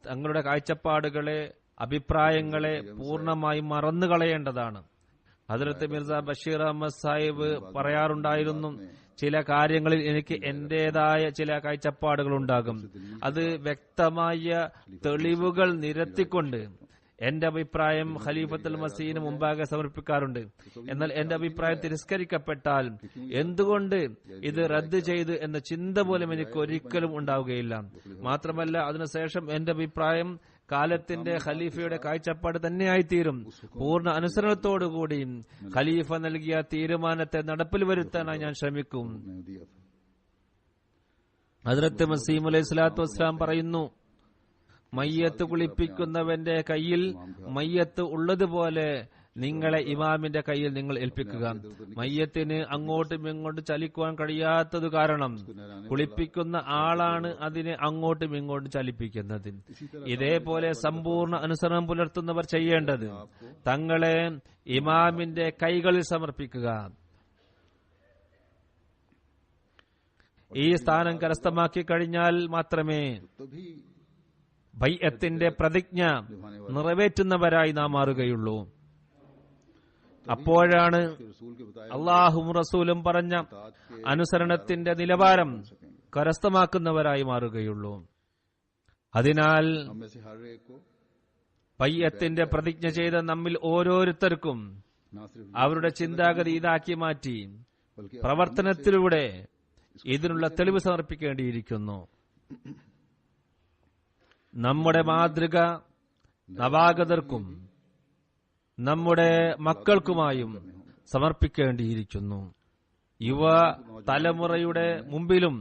തങ്ങളുടെ കാഴ്ചപ്പാടുകളെ, അഭിപ്രായങ്ങളെ പൂർണ്ണമായി മറന്നുകളയേണ്ടതാണ്. ഹദ്രത്ത് മിർസ ബഷീർ അഹമ്മദ് സാഹിബ് പറയാറുണ്ടായിരുന്നു, ചില കാര്യങ്ങളിൽ എനിക്ക് എന്റേതായ ചില കാഴ്ചപ്പാടുകൾ ഉണ്ടാകും. അത് വ്യക്തമായ തെളിവുകൾ നിരത്തിക്കൊണ്ട് എന്റെ അഭിപ്രായം ഖലീഫത്തുൽ മസീഹിന് മുമ്പാകെ സമർപ്പിക്കാറുണ്ട്. എന്നാൽ എന്റെ അഭിപ്രായം തിരസ്കരിക്കപ്പെട്ടാൽ എന്തുകൊണ്ട് ഇത് റദ്ദ് ചെയ്തു എന്ന ചിന്ത പോലും എനിക്ക് ഒരിക്കലും ഉണ്ടാവുകയില്ല. മാത്രമല്ല, അതിനുശേഷം എന്റെ അഭിപ്രായം കാലത്തിന്റെ ഖലീഫയുടെ കാഴ്ചപ്പാട് തന്നെയായിത്തീരും. പൂർണ്ണ അനുസരണത്തോടുകൂടി ഖലീഫ നൽകിയ തീരുമാനത്തെ നടപ്പിൽ വരുത്താനായി ഞാൻ ശ്രമിക്കും. ഹദ്രത്ത് മസീഹ് അലൈഹി സ്വലാത്തു വസ്സലാം പറയുന്നു, മയ്യത്ത് കുളിപ്പിക്കുന്നവന്റെ കയ്യിൽ മയ്യത്ത് ഉള്ളതുപോലെ നിങ്ങളെ ഇമാമിന്റെ കയ്യിൽ നിങ്ങൾ ഏൽപ്പിക്കുക. മയ്യത്തിന് അങ്ങോട്ടും ഇങ്ങോട്ടും ചലിക്കുവാൻ കഴിയാത്തത് കാരണം കുളിപ്പിക്കുന്ന ആളാണ് അതിനെ അങ്ങോട്ടും ഇങ്ങോട്ടും ചലിപ്പിക്കുന്നത്. ഇതേപോലെ സമ്പൂർണ്ണ അനുസരണം പുലർത്തുന്നവർ ചെയ്യേണ്ടത് തങ്ങളെ ഇമാമിന്റെ കൈകളിൽ സമർപ്പിക്കുക. ഈ സ്ഥാനം കരസ്ഥമാക്കി കഴിഞ്ഞാൽ മാത്രമേ ബൈഅത്തിന്റെ പ്രതിജ്ഞ നിറവേറ്റുന്നവരായി നാം മാറുകയുള്ളൂ. അപ്പോഴാണ് അല്ലാഹുവും റസൂലും പറഞ്ഞ അനുസരണത്തിന്റെ നിലവാരം കരസ്ഥമാക്കുന്നവരായി മാറുകയുള്ളൂ. അതിനാൽ ബൈഅത്തിന്റെ പ്രതിജ്ഞ ചെയ്ത നമ്മിൽ ഓരോരുത്തർക്കും അവരുടെ ചിന്താഗതി ഇതാക്കി മാറ്റി പ്രവർത്തനത്തിലൂടെ ഇതിനുള്ള തെളിവ് സമർപ്പിക്കേണ്ടിയിരിക്കുന്നു. നമ്മുടെ മാതൃക നവാഗതർക്കും നമ്മുടെ മക്കൾക്കുമായും സമർപ്പിക്കേണ്ടിയിരിക്കുന്നു. യുവ തലമുറയുടെ മുമ്പിലും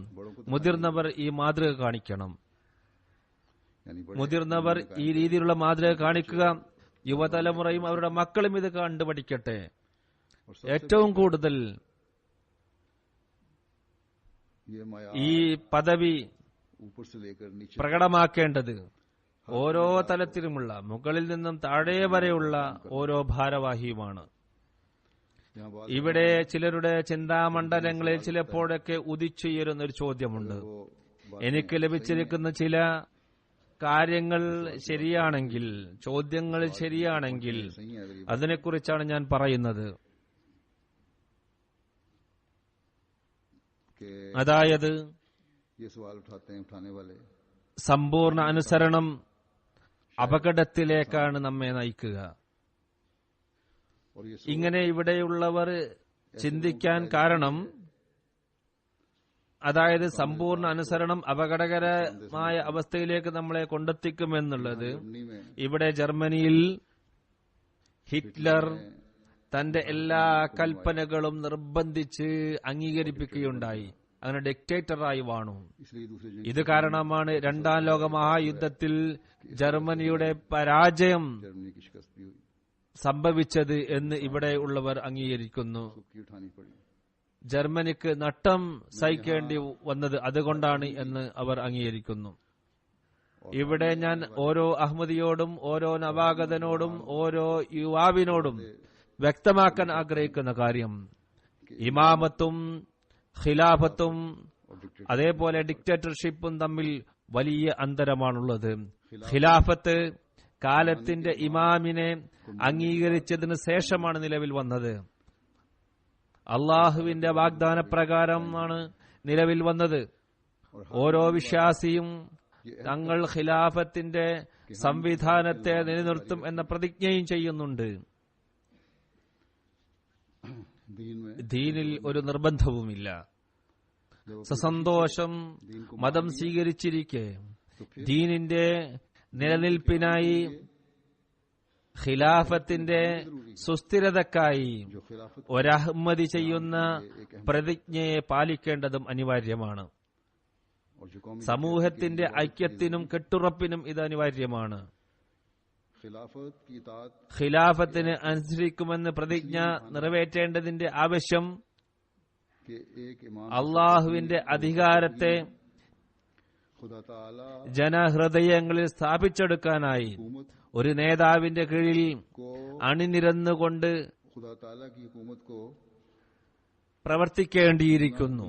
മുതിർന്നവർ ഈ മാതൃക കാണിക്കണം. മുതിർന്നവർ ഈ രീതിയിലുള്ള മാതൃക കാണിക്കുക, യുവതലമുറയും അവരുടെ മക്കളും ഇത് കണ്ടു പഠിക്കട്ടെ. ഏറ്റവും കൂടുതൽ ഈ പദവി പ്രകടമാക്കേണ്ടത് ഓരോ തലത്തിലുമുള്ള മുകളിൽ നിന്നും താഴെ വരെയുള്ള ഓരോ ഭാരവാഹിയുമാണ്. ഇവിടെ ചിലരുടെ ചിന്താമണ്ഡലങ്ങളിൽ ചിലപ്പോഴൊക്കെ ഉദിച്ചുയരുന്ന ഒരു ചോദ്യമുണ്ട്. എനിക്ക് ലഭിച്ചിരിക്കുന്ന ചില കാര്യങ്ങൾ ശരിയാണെങ്കിൽ, ചോദ്യങ്ങൾ ശരിയാണെങ്കിൽ അതിനെക്കുറിച്ചാണ് ഞാൻ പറയുന്നത്. അതായത് സമ്പൂർണ്ണ അനുസരണം അപകടത്തിലേക്കാണ് നമ്മെ നയിക്കുക. ഇങ്ങനെ ഇവിടെയുള്ളവർ ചിന്തിക്കാൻ കാരണം, അതായത് സമ്പൂർണ്ണ അനുസരണം അപകടകരമായ അവസ്ഥയിലേക്ക് നമ്മളെ കൊണ്ടെത്തിക്കുമെന്നുള്ളത്. ഇവിടെ ജർമ്മനിയിൽ ഹിറ്റ്ലർ തന്റെ എല്ലാ കൽപ്പനകളും നിർബന്ധിച്ച് അംഗീകരിപ്പിക്കുകയുണ്ടായി. അങ്ങനെ ഡിക്റ്റേറ്ററായി വാണു. इसलिए दूसरे जंग ഇത് കാരണമാണ് രണ്ടാം ലോക മഹായുദ്ധത്തിൽ ജർമ്മനിയുടെ പരാജയം जर्मनी की शिकस्त भी हुई, സംഭവിച്ചത് എന്ന് ഇവിടെ ഉള്ളവർ അംഗീകരിക്കുന്നു. उसकी उठानी पड़ी. ജർമ്മനിക്ക് നഷ്ടം സഹിക്കേണ്ടി വന്നത് അതുകൊണ്ടാണ് എന്ന് അവർ അംഗീകരിക്കുന്നു. ഇവിടെ ഞാൻ ഓരോ അഹമ്മദിയോടും ഓരോ നവാഗതനോടും ഓരോ യുവാവിനോടും വ്യക്തമാക്കാൻ ആഗ്രഹിക്കുന്ന കാര്യം, ഇമാമത്തും ഖിലാഫത്തും അതേപോലെ ഡിക്റ്റേറ്റർഷിപ്പും തമ്മിൽ വലിയ അന്തരമാണുള്ളത്. ഖിലാഫത്ത് കാലത്തിന്റെ ഇമാമിനെ അംഗീകരിച്ചതിന് ശേഷമാണ് നിലവിൽ വന്നത്. അള്ളാഹുവിന്റെ വാഗ്ദാനപ്രകാരമാണ് നിലവിൽ വന്നത്. ഓരോ വിശ്വാസിയും തങ്ങൾ ഖിലാഫത്തിന്റെ സംവിധാനത്തെ നിലനിർത്തും എന്ന പ്രതിജ്ഞയും ചെയ്യുന്നുണ്ട്. ദീനിൽ ഒരു നിർബന്ധവുമില്ല. സസന്തോഷം മതം സ്വീകരിച്ചിരിക്കെ ദീനിന്റെ നിലനിൽപ്പിനായി ഖിലാഫത്തിന്റെ സുസ്ഥിരതക്കായി ഒരഹമ്മദി ചെയ്യുന്ന പ്രതിജ്ഞയെ പാലിക്കേണ്ടതും അനിവാര്യമാണ്. സമൂഹത്തിന്റെ ഐക്യത്തിനും കെട്ടുറപ്പിനും ഇത് അനിവാര്യമാണ്. ഖിലാഫത്തിന് അനുസരിക്കുമെന്ന് പ്രതിജ്ഞ നിറവേറ്റേണ്ടതിന്റെ ആവശ്യം അള്ളാഹുവിന്റെ അധികാരത്തെ ജനഹൃദയങ്ങളിൽ സ്ഥാപിച്ചെടുക്കാനായി ഒരു നേതാവിന്റെ കീഴിൽ അണിനിരന്നുകൊണ്ട് പ്രവർത്തിക്കേണ്ടിയിരിക്കുന്നു.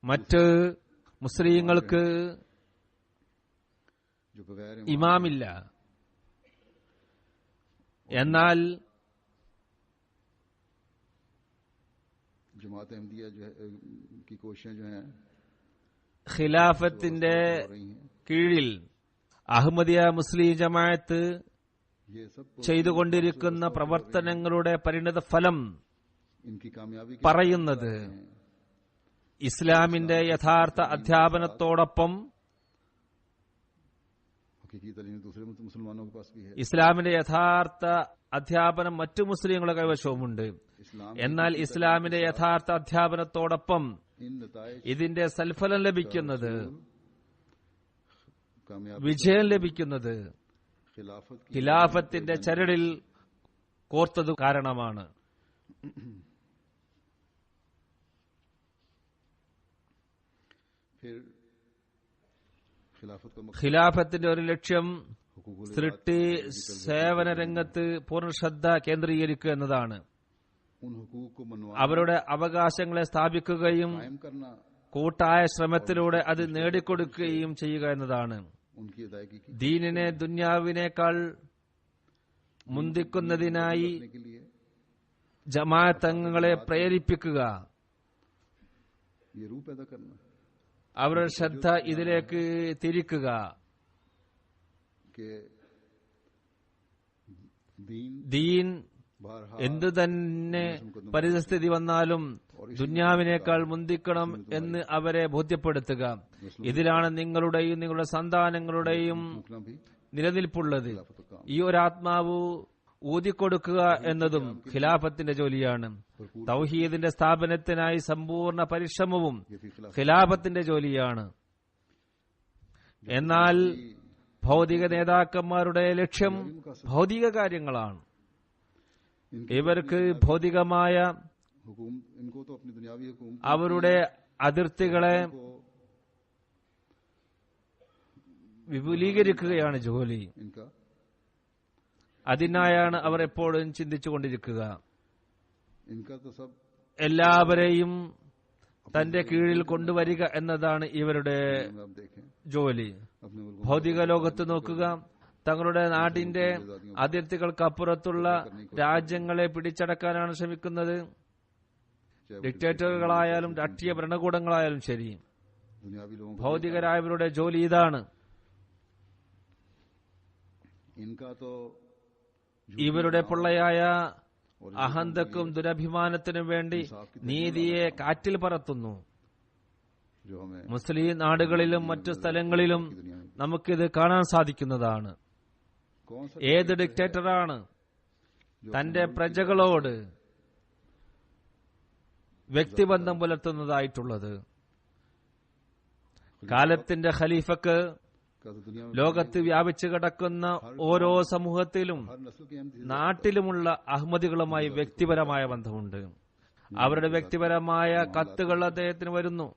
മറ്റ് മുസ്ലിങ്ങൾക്ക് ഇമാമില്ല, എന്നാൽ जमात अहमदिया जो है की कोशिशें जो हैं ഖിലാഫത്തിന്റെ കീഴിൽ അഹമ്മദിയ മുസ്ലിം ജമാഅത്ത് ചെയ്തുകൊണ്ടിരിക്കുന്ന പ്രവർത്തനങ്ങളുടെ പരിണിത ഫലം इनकी कामयाबी പറയുന്നത് ഇസ്ലാമിന്റെ യഥാർത്ഥ അധ്യാപനത്തോടൊപ്പം हकीकी तालीम दूसरे मुसलमानों के पास भी है. ഇസ്ലാമിന്റെ യഥാർത്ഥ അധ്യാപനം മറ്റു മുസ്ലിങ്ങളുടെ കൈവശവുമുണ്ട്. എന്നാൽ ഇസ്ലാമിന്റെ യഥാർത്ഥ അധ്യാപനത്തോടൊപ്പം इन नताइज ഇതിന്റെ സൽഫലം ലഭിക്കുന്നത്, വിജയം ലഭിക്കുന്നത് खिलाफत की ഖിലാഫത്തിന്റെ ചരടിൽ കോർത്തതു കാരണമാണ്. फिर खिलाफत का मकसद ഖിലാഫത്തിന്റെ ഒരു ലക്ഷ്യം हुकूकुल സൃഷ്ടി സേവന രംഗത്ത് പൂർണ്ണ ശ്രദ്ധ കേന്ദ്രീകരിക്കുക എന്നതാണ്. उन हुकूक को मनवाना, അവരുടെ അവകാശങ്ങളെ സ്ഥാപിക്കുകയും कायम करना, കൂട്ടായ ശ്രമത്തിലൂടെ അത് നേടിക്കൊടുക്കുകയും ചെയ്യുക എന്നതാണ്. उनकी अदायगी की ദീനിനെ ദുന്യാവിനേക്കാൾ മുന്തിക്കുന്നതിനായി करने के लिए ജമാഅത്ത് അംഗങ്ങളെ പ്രേരിപ്പിക്കുക, ये रूह पैदा करना അവരുടെ ശ്രദ്ധ ഇതിലേക്ക് തിരിക്കുക. कि दीन ദീൻ बहरहाल എന്തു തന്നെ പരിസ്ഥിതി വന്നാലും ദുന്യാവിനേക്കാൾ മുന്തിക്കണം എന്ന് അവരെ ബോധ്യപ്പെടുത്തുക. ഇതിലാണ് നിങ്ങളുടെയും നിങ്ങളുടെ സന്താനങ്ങളുടെയും मुकना भी നിലനിൽപ്പുള്ളത്. खिलाफत का काम. ഈ ഒരാത്മാവ് ഊതിക്കൊടുക്കുക എന്നതും ഖിലാഫത്തിന്റെ ജോലിയാണ്. തൗഹീദിന്റെ സ്ഥാപനത്തിനായി സമ്പൂർണ്ണ പരിശ്രമവും ये भी खिलाफत ഖിലാഫത്തിന്റെ ജോലിയാണ്. എന്നാൽ ഭൗതിക നേതാക്കന്മാരുടെ ലക്ഷ്യം ഭൗതിക കാര്യങ്ങളാണ്. इनकी ഇവർക്ക് ഭൗതികമായ हुकूम इनको तो अपनी दुनियावी हुकूम അവരുടെ അതിർത്തികളെ को വിപുലീകരിക്കുകയാണ് ജോലി. इनका അതിനായാണ് അവർ എപ്പോഴും ചിന്തിച്ചുകൊണ്ടിരിക്കുക. इनका तो सब എല്ലാവരെയും തന്റെ കീഴിൽ കൊണ്ടുവരിക എന്നതാണ് ഇവരുടെ आप देखें ജോലി. अपने मुल्क ഭൗതിക ലോകത്ത് നോക്കുക, തങ്ങളുടെ നാടിന്റെ അതിർത്തികൾക്കപ്പുറത്തുള്ള രാജ്യങ്ങളെ പിടിച്ചടക്കാനാണ് ശ്രമിക്കുന്നത്. ഡിക്റ്റേറ്ററുകളായാലും രാഷ്ട്രീയ ഭരണകൂടങ്ങളായാലും ശരി, दुनियावी लोगों को ഭൗതികരായവരുടെ ജോലി ഇതാണ്. इनका तो ഇവരുടെ പൊള്ളയായ അഹന്തക്കും ദുരഭിമാനത്തിനും വേണ്ടി നീതിയെ കാറ്റിൽ പറത്തുന്നു. जो हमें മുസ്ലിം നാടുകളിലും മറ്റു സ്ഥലങ്ങളിലും നമുക്കിത് കാണാൻ സാധിക്കുന്നതാണ്. कौन सा ഏത് ഡിക്റ്റേറ്ററാണ് തന്റെ പ്രജകളോട് വ്യക്തിബന്ധം പുലർത്തുന്നതായിട്ടുള്ളത്. കാലത്തിന്റെ ഖലീഫക്ക് का तो दुनिया में ലോകത്ത് വ്യാപിച്ചു കിടക്കുന്ന ഓരോ സമൂഹത്തിലും हर नस्ल के अहमदी നാട്ടിലുമുള്ള അഹമ്മദികളുമായി വ്യക്തിപരമായ ബന്ധമുണ്ട്. അവരുടെ വ്യക്തിപരമായ കത്തുകൾ അദ്ദേഹത്തിന് വരുന്നു.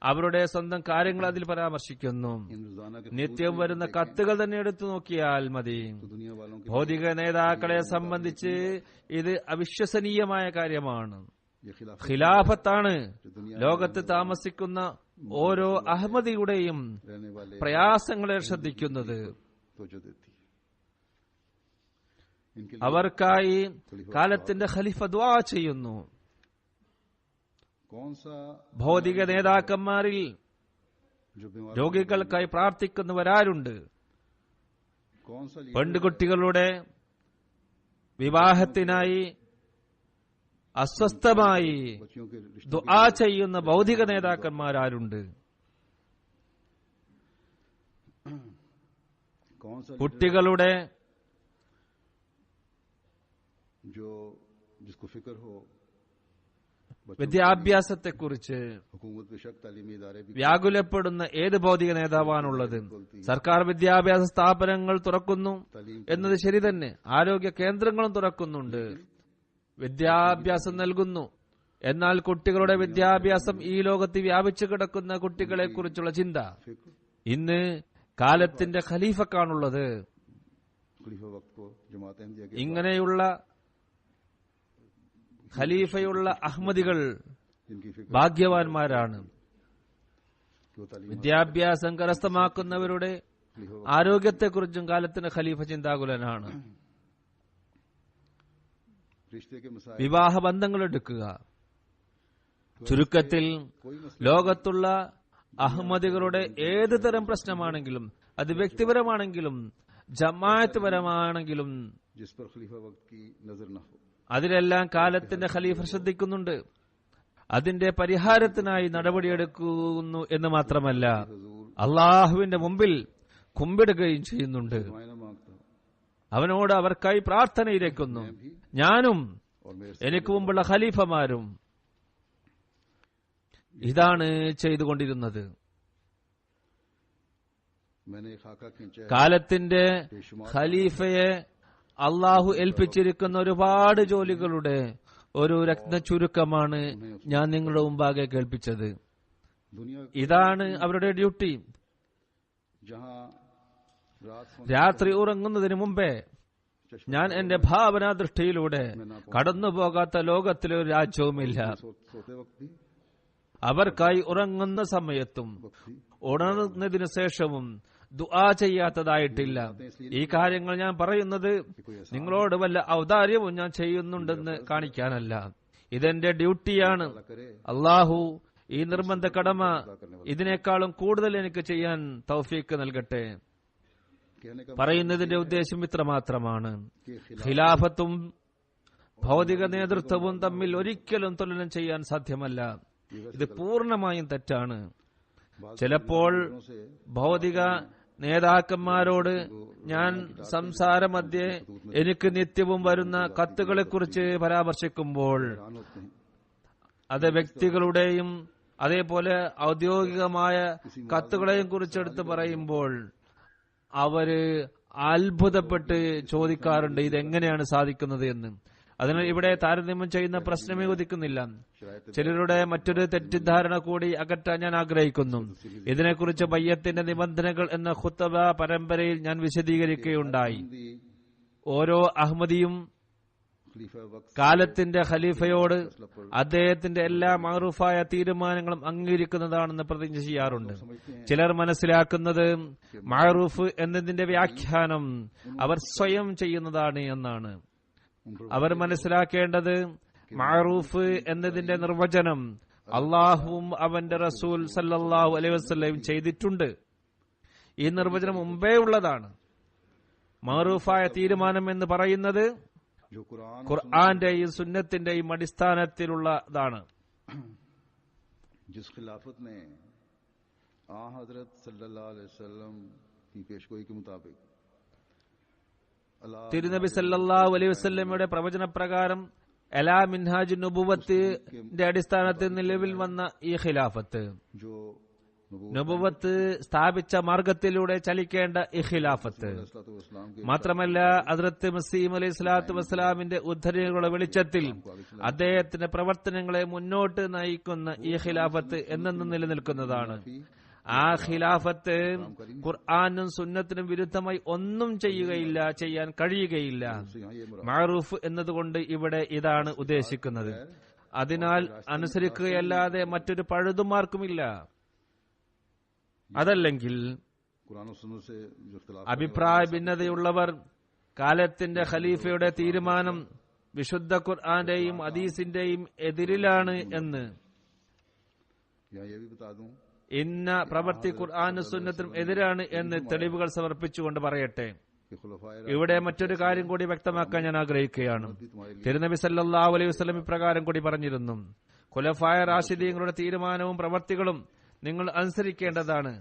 അവരുടെ സ്വന്തം കാര്യങ്ങൾ അതിൽ പരാമർശിക്കുന്നു. इन रोजाना के നിത്യം വരുന്ന കത്തുകൾ തന്നെ എടുത്തു നോക്കിയാൽ മതി. तो दुनिया वालों के ഭൗതിക നേതാക്കളെ സംബന്ധിച്ച് ഇത് അവിശ്വസനീയമായ കാര്യമാണ്. ये खिलाफ ഖിലാഫത്താണ് जो दुनिया ലോകത്ത് താമസിക്കുന്ന ഓരോ അഹമ്മദിയുടെയും रहने वाले പ്രയാസങ്ങളെ ശ്രദ്ധിക്കുന്നത്. तो जो देती इनके लिए അവർക്കായി കാലത്തിന്റെ ഖലീഫ ദുആ ചെയ്യുന്നു. कौन सा ഭൗതിക നേതാക്കന്മാരിൽ जो बीमार രോഗികൾക്കായി പ്രാർത്ഥിക്കുന്നവരാരുണ്ട്? कौन सा लीडर പെൺകുട്ടികളുടെ വിവാഹത്തിനായി അസ്വസ്ഥമായി बच्चियों के रिश्ते ദുആ ചെയ്യുന്ന ഭൗതിക നേതാക്കന്മാരാരുണ്ട്? कौन सा കുട്ടികളുടെ जो जिसको फिक्र हो बच्चों വിദ്യാഭ്യാസത്തെക്കുറിച്ച് हुकूमत बेशक तालीमी इदारे भी വ്യാകുലപ്പെടുന്ന ഏത് ഭൗതിക നേതാവാണുള്ളത്? സർക്കാർ വിദ്യാഭ്യാസ സ്ഥാപനങ്ങൾ തുറക്കുന്നു എന്നത് ശരി തന്നെ. ആരോഗ്യ കേന്ദ്രങ്ങളും തുറക്കുന്നുണ്ട്, വിദ്യാഭ്യാസം നൽകുന്നു. എന്നാൽ കുട്ടികളുടെ വിദ്യാഭ്യാസം, ഈ ലോകത്ത് വ്യാപിച്ചു കിടക്കുന്ന കുട്ടികളെ കുറിച്ചുള്ള ചിന്ത फिक्र ഇന്ന് കാലത്തിന്റെ ഖലീഫക്കാണുള്ളത്. खलीफा वक्त को जमात अहमदिया के ഇങ്ങനെയുള്ള ഖലീഫയുള്ള അഹമ്മദികൾ जिनकी फिक्र ഭാഗ്യവാന്മാരാണ്. कि वो तालीम വിദ്യാഭ്യാസം കരസ്ഥമാക്കുന്നവരുടെ खलीफा ആരോഗ്യത്തെക്കുറിച്ചും കാലത്തിന്റെ ഖലീഫ ചിന്താകുലനാണ്. रिश्ते के मसाइल വിവാഹ ബന്ധങ്ങൾ എടുക്കുക. ചുരുക്കത്തിൽ ലോകത്തുള്ള അഹമ്മദികളുടെ ഏത് തരം പ്രശ്നമാണെങ്കിലും, അത് വ്യക്തിപരമാണെങ്കിലും ജമാഅത്ത് പരമാണെങ്കിലും, जिस पर खलीफा वक्त की नजर न हो അതിലെല്ലാം കാലത്തിന്റെ ഖലീഫ ശ്രദ്ധിക്കുന്നുണ്ട്. അതിന്റെ പരിഹാരത്തിനായി നടപടിയെടുക്കുന്നു എന്ന് മാത്രമല്ല, हुजूर അള്ളാഹുവിന്റെ മുമ്പിൽ കുമ്പിടുകയും ചെയ്യുന്നുണ്ട്. मायना मांगता हूं അവനോട് അവർക്കായി പ്രാർത്ഥനയിലേക്കുന്നു. ഞാനും और मेरे എനിക്ക് മുമ്പുള്ള ഖലീഫമാരും ഇതാണ് ചെയ്തുകൊണ്ടിരുന്നത്. मैंने खाका खींचा है കാലത്തിന്റെ ഖലീഫയെ അള്ളാഹു ഏൽപ്പിച്ചിരിക്കുന്ന ഒരുപാട് ജോലികളുടെ ഒരു രത്ന ചുരുക്കമാണ് ഞാൻ നിങ്ങളുടെ മുമ്പാകെ കേൾപ്പിച്ചത്. दुनिया ഇതാണ് അവരുടെ ഡ്യൂട്ടി. जहां रात होने രാത്രി ഉറങ്ങുന്നതിന് മുമ്പേ ഞാൻ എന്റെ ഭാവനാ ദൃഷ്ടിയിലൂടെ കടന്നുപോകാത്ത ലോകത്തിലെ ഒരു രാജ്യവുമില്ല. सोते वक्त भी അവർക്കായി ഉറങ്ങുന്ന സമയത്തും ഉണർന്നതിനു ശേഷവും ദുആ ചെയ്യാത്തതായിട്ടില്ല. ഈ കാര്യങ്ങൾ ഞാൻ പറയുന്നത് നിങ്ങളോട് വല്ല ഔദാര്യവും ഞാൻ ചെയ്യുന്നുണ്ടെന്ന് കാണിക്കാനല്ല. ഇതെന്റെ ഡ്യൂട്ടിയാണ്. करे അള്ളാഹു ഈ നിർബന്ധ കടമ ഇതിനേക്കാളും കൂടുതൽ എനിക്ക് ചെയ്യാൻ തൗഫീക്ക് നൽകട്ടെ. कहने का പറയുന്നതിന്റെ ഉദ്ദേശം ഇത്ര മാത്രമാണ്. कि ഖിലാഫത്തും ഭൗതിക നേതൃത്വവും തമ്മിൽ ഒരിക്കലും തുലനം ചെയ്യാൻ സാധ്യമല്ല. ഇത് പൂർണ്ണമായും തെറ്റാണ്. ചിലപ്പോൾ से ഭൗതിക നേതാക്കന്മാരോട് ഞാൻ സംസാരമധ്യേ എനിക്ക് നിത്യവും വരുന്ന കത്തുകളെക്കുറിച്ച് പരാമർശിക്കുമ്പോൾ हैरान होते हैं അത് വ്യക്തികളുടെയും അതേപോലെ ഔദ്യോഗികമായ കത്തുകളെയും കുറിച്ചെടുത്ത് പറയുമ്പോൾ അവര് അത്ഭുതപ്പെട്ട് ചോദിക്കാറുണ്ട്, ഇതെങ്ങനെയാണ് സാധിക്കുന്നത് എന്ന്. അതിനാൽ ഇവിടെ താരതമ്യം ചെയ്യുന്ന പ്രശ്നമേ ഉദിക്കുന്നില്ല. ചിലരുടെ മറ്റൊരു തെറ്റിദ്ധാരണ കൂടി അകറ്റാൻ ഞാൻ ആഗ്രഹിക്കുന്നു. ഇതിനെക്കുറിച്ച് ബയ്യത്തിന്റെ നിബന്ധനകൾ എന്ന ഖുത്ബ പരമ്പരയിൽ ഞാൻ വിശദീകരിക്കുകയുണ്ടായി. ഓരോ അഹമ്മദിയും खलीफा वक्त കാലത്തിന്റെ ഖലീഫയോട് അദ്ദേഹത്തിന്റെ എല്ലാ മഅറൂഫായ തീരുമാനങ്ങളും അംഗീകരിക്കുന്നതാണെന്ന് പ്രതിജ്ഞ ചെയ്യാറുണ്ട്. ചിലർ മനസ്സിലാക്കുന്നത് മഅറൂഫ് എന്നതിന്റെ വ്യാഖ്യാനം അവർ സ്വയം ചെയ്യുന്നതാണ് എന്നാണ്. അവർ മനസ്സിലാക്കേണ്ടത് മഅറൂഫ് എന്നതിന്റെ നിർവചനം അള്ളാഹുവും അവന്റെ റസൂൽ സല്ലല്ലാഹു അലൈഹി വസല്ലം ചെയ്തിട്ടുണ്ട്. ഈ നിർവചനം മുമ്പേ ഉള്ളതാണ്. മഅറൂഫായ തീരുമാനം എന്ന് പറയുന്നത് जो कुरान ഖുർആന്റെയും സുന്നത്തിന്റെയും അടിസ്ഥാനത്തിലുള്ളതാണ്. जिस खिलाफत ने हजरत सल्लल्लाहु अलैहि वसल्लम की पेशगोई के मुताबिक തിരുനബി സല്ലല്ലാഹു അലൈഹി വസല്ലമയുടെ പ്രവചനപ്രകാരം അലാ മിൻഹാജ് നുബുവത്തിന്റെ അടിസ്ഥാനത്തിൽ നിലവിൽ വന്ന ഈ ഖിലാഫത്ത്, जो നുബുവത്ത് സ്ഥാപിച്ച മാർഗത്തിലൂടെ ചലിക്കേണ്ട ഈ ഖിലാഫത്ത് इस्लाम के മാത്രമല്ല ഹദ്റത്ത് മസീഹ് അലൈഹി സ്വലാത്തു വസ്സലാമിന്റെ ഉദ്ധരണികളുടെ വെളിച്ചത്തിൽ അദ്ദേഹത്തിന്റെ പ്രവർത്തനങ്ങളെ മുന്നോട്ട് നയിക്കുന്ന ഈ ഖിലാഫത്ത് എന്നെന്നും നിലനിൽക്കുന്നതാണ്. ആ ഖിലാഫത്ത് ഖുർആനും സുന്നത്തിനും വിരുദ്ധമായി ഒന്നും ചെയ്യുകയില്ല, ചെയ്യാൻ കഴിയുകയില്ല. മഅറൂഫ് എന്നതുകൊണ്ട് ഇവിടെ ഇതാണ് ഉദ്ദേശിക്കുന്നത്. അതിനാൽ അനുസരിക്കുകയല്ലാതെ മറ്റൊരു പഴുതുമാർക്കുമില്ല. അതല്ലെങ്കിൽ कुरान और सुन्नत से जो इख्तिलाफ അഭിപ്രായ ഭിന്നതയുള്ളവർ കാലത്തിന്റെ ഖലീഫയുടെ തീരുമാനം വിശുദ്ധ ഖുർആന്റെയും ഹദീസിന്റെയും എതിരിലാണ് എന്ന്, या ये भी बता दूं ഇന്ന പ്രവൃത്തി ഖുർആനും സുന്നത്തിനും എതിരാണ് എന്ന് തെളിവുകൾ സമർപ്പിച്ചുകൊണ്ട് പറയട്ടെ. कि खुलफाए ഇവിടെ മറ്റൊരു കാര്യം കൂടി വ്യക്തമാക്കാൻ ഞാൻ ആഗ്രഹിക്കുകയാണ്. തിരുനബി സല്ലല്ലാഹു അലൈഹി വസല്ലം ഇപ്രകാരം കൂടി പറഞ്ഞിരുന്നു, ഖുലഫായ റാഷിദീങ്ങളുടെ തീരുമാനവും പ്രവർത്തികളും നിങ്ങൾ അനുസരിക്കേണ്ടതാണ്,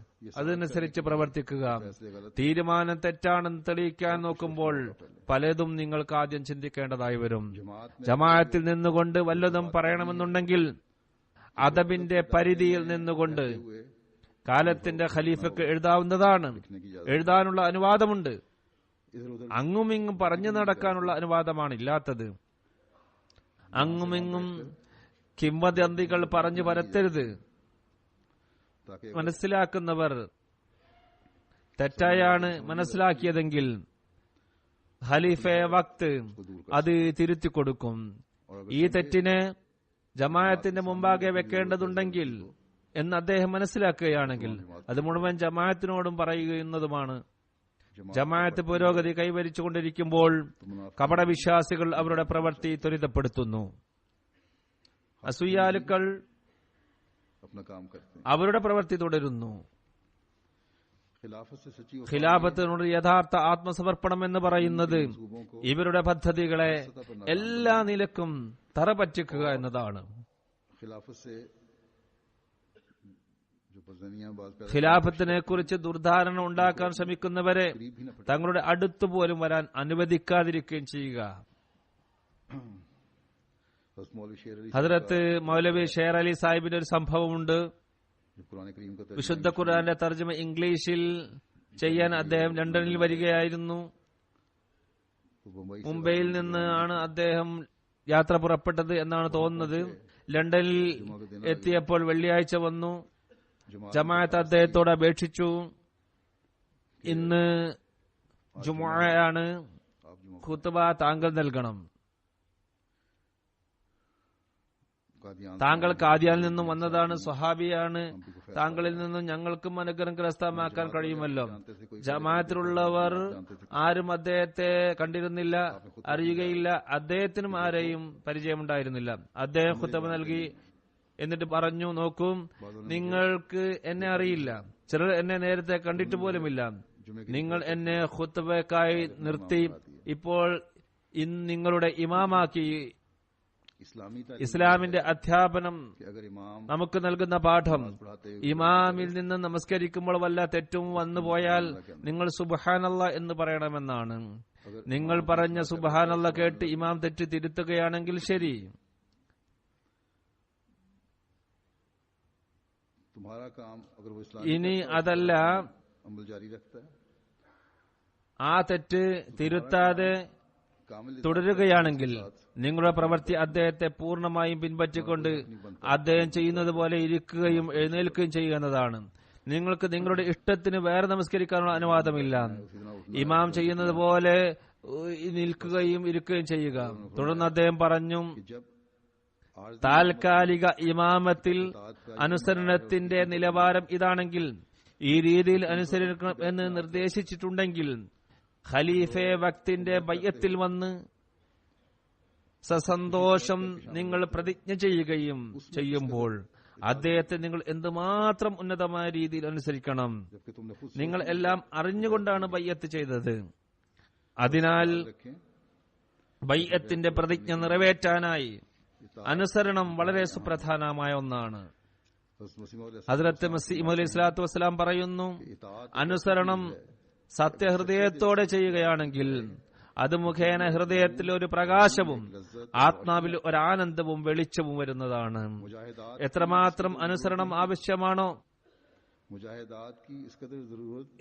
അതനുസരിച്ച് പ്രവർത്തിക്കുക. തീരുമാനം തെറ്റാണെന്ന് തെളിയിക്കാൻ നോക്കുമ്പോൾ പലതും നിങ്ങൾക്ക് ആദ്യം ചിന്തിക്കേണ്ടതായി വരും. ജമാഅത്തിൽ നിന്നുകൊണ്ട് വല്ലതും പറയണമെന്നുണ്ടെങ്കിൽ അദബിന്റെ പരിധിയിൽ നിന്നുകൊണ്ട് കാലത്തിന്റെ ഖലീഫക്ക് എഴുതാവുന്നതാണ്. എഴുതാനുള്ള അനുവാദമുണ്ട്. അങ്ങുമിങ്ങും പറഞ്ഞു നടക്കാനുള്ള അനുവാദമാണ് ഇല്ലാത്തത്. അങ്ങുമിങ്ങും കിംവദന്തികൾ പറഞ്ഞു പരത്തരുത്. മനസ്സിലാക്കുന്നവർ തെറ്റായാണ് മനസ്സിലാക്കിയതെങ്കിൽ ഖലീഫയെ വക്ത് അത് തിരുത്തി കൊടുക്കും. ഈ തെറ്റിനെ ജമാഅത്തിന്റെ മുമ്പാകെ വെക്കേണ്ടതുണ്ടെങ്കിൽ എന്ന് അദ്ദേഹം മനസ്സിലാക്കുകയാണെങ്കിൽ അത് മുഴുവൻ ജമാഅത്തിനോടും പറയുന്നതുമാണ്. ജമാഅത്ത് പുരോഗതി കൈവരിച്ചുകൊണ്ടിരിക്കുമ്പോൾ കപടവിശ്വാസികൾ അവരുടെ പ്രവൃത്തി ത്വരിതപ്പെടുത്തുന്നു. അസൂയാലുക്കൾ अपना काम करते हैं. അവരുടെ പ്രവൃത്തി തുടരുന്നു. खिलाफत से सच्ची ഖിലാഫത്തിനോട് യഥാർത്ഥ ആത്മസമർപ്പണം എന്ന് പറയുന്നത് ഇവരുടെ പദ്ധതികളെ എല്ലാ നിലക്കും തറപറ്റിക്കുക എന്നതാണ്. खिलाफत से जो बज़नियां बात पैदा ഖിലാഫത്തിനെ കുറിച്ച് ദുർധാരണ ഉണ്ടാക്കാൻ ശ്രമിക്കുന്നവരെ തങ്ങളുടെ അടുത്തു പോലും വരാൻ അനുവദിക്കാതിരിക്കുകയും ചെയ്യുക. बस मौलवी शेर अली ഹദ്റത്ത് മൗലവി ഷേർ അലി സാഹിബിന്റെ ഒരു സംഭവമുണ്ട്. जो कुरान करीम का വിശുദ്ധ ഖുർആന്റെ തർജ്ജമ ഇംഗ്ലീഷിൽ ചെയ്യാൻ അദ്ദേഹം ലണ്ടനിൽ വരികയായിരുന്നു. तो बम्बई മുംബൈയിൽ നിന്നാണ് അദ്ദേഹം യാത്ര പുറപ്പെട്ടത് എന്നാണ് തോന്നുന്നത്. ലണ്ടനിൽ എത്തിയപ്പോൾ വെള്ളിയാഴ്ച വന്നു. ജമാഅത്ത് അദ്ദേഹത്തോട് അപേക്ഷിച്ചു, ഇന്ന് ജുമുഅയാണ്, आप जुमा ഖുത്ബ താങ്കൾ നൽകണം. कादियान താങ്കൾ കാദിയാനിൽ നിന്നും വന്നതാണ്, സ്വഹാബിയാണ്. താങ്കളിൽ നിന്നും ഞങ്ങൾക്കും അനുഗ്രഹം കരസ്ഥമാക്കാൻ കഴിയുമല്ലോ. ജമാഅത്തിലുള്ളവർ ആരും അദ്ദേഹത്തെ കണ്ടിരുന്നില്ല, അറിയുകയില്ല. അദ്ദേഹത്തിനും ആരെയും പരിചയമുണ്ടായിരുന്നില്ല. അദ്ദേഹം ഖുത്ബ നൽകി. എന്നിട്ട് പറഞ്ഞു, നോക്കൂ, നിങ്ങൾക്ക് എന്നെ അറിയില്ല, ചിലർ എന്നെ നേരത്തെ കണ്ടിട്ട് പോലുമില്ല. നിങ്ങൾ എന്നെ ഖുത്ബയ്ക്കായി നിർത്തി ഇപ്പോൾ ഇന്ന് നിങ്ങളുടെ ഇമാമാക്കി. इस्लामी ഇസ്ലാമിന്റെ അധ്യാപനം कि अगर इमाम നമുക്ക് നൽകുന്ന പാഠം, पढ़ाते ഇമാമിൽ നിന്ന് നമസ്കരിക്കുമ്പോൾ വല്ല തെറ്റും വന്നുപോയാൽ നിങ്ങൾ സുബ്ഹാനല്ലാ എന്ന് പറയണമെന്നാണ്. നിങ്ങൾ പറഞ്ഞ സുബ്ഹാനല്ലാ കേട്ട് ഇമാം തെറ്റ് തിരുത്തുകയാണെങ്കിൽ ശരി. तुम्हारा काम अगर वो इस्लाम ഇനി അതല്ല, अमल जारी रखता है ആ തെറ്റ് തിരുത്താതെ कामिल തുടരുകയാണെങ്കിൽ നിങ്ങളുടെ പ്രവൃത്തി അദ്ദേഹത്തെ പൂർണ്ണമായും പിൻപറ്റിക്കൊണ്ട് അദ്ദേഹം ചെയ്യുന്നത് പോലെ ഇരിക്കുകയും എഴുന്നേൽക്കുകയും ചെയ്യുന്നതാണ്. നിങ്ങൾക്ക് നിങ്ങളുടെ ഇഷ്ടത്തിന് വേറെ നമസ്കരിക്കാനുള്ള അനുവാദമില്ല. ഇമാം ചെയ്യുന്നത് പോലെ നിൽക്കുകയും ഇരിക്കുകയും ചെയ്യുക. തുടർന്ന് അദ്ദേഹം പറഞ്ഞു, जब आज താൽക്കാലിക ഇമാമത്തിൽ അനുസരണത്തിന്റെ നിലവാരം ഇതാണെങ്കിൽ, ഈ രീതിയിൽ അനുസരിക്കണം എന്ന് നിർദ്ദേശിച്ചിട്ടുണ്ടെങ്കിൽ, ഖലീഫെ വക്തിന്റെ ബയ്യത്തിൽ വന്ന് സസന്തോഷം നിങ്ങൾ പ്രതിജ്ഞ ചെയ്യുകയും ചെയ്യുമ്പോൾ അദ്ദേഹത്തെ നിങ്ങൾ എന്തുമാത്രം ഉന്നതമായ രീതിയിൽ അനുസരിക്കണം. जबकि तुमने खुद നിങ്ങൾ എല്ലാം അറിഞ്ഞുകൊണ്ടാണ് ബയ്യത്ത് ചെയ്തത്. അതിനാൽ रखें ബയ്യത്തിന്റെ പ്രതിജ്ഞ നിറവേറ്റാനായി അനുസരണം വളരെ സുപ്രധാനമായ ഒന്നാണ്. ഹദ്റത്ത് മസീഹ് അലൈഹി സ്വലാത്തു വസ്സലാം പറയുന്നു, അനുസരണം സത്യഹൃദയത്തോടെ ചെയ്യുകയാണെങ്കിൽ അത് മുഖേന ഹൃദയത്തിൽ ഒരു പ്രകാശവും ആത്മാവിൽ ഒരാനന്ദവും വെളിച്ചവും വരുന്നതാണ്. എത്രമാത്രം അനുസരണം ആവശ്യമാണോ,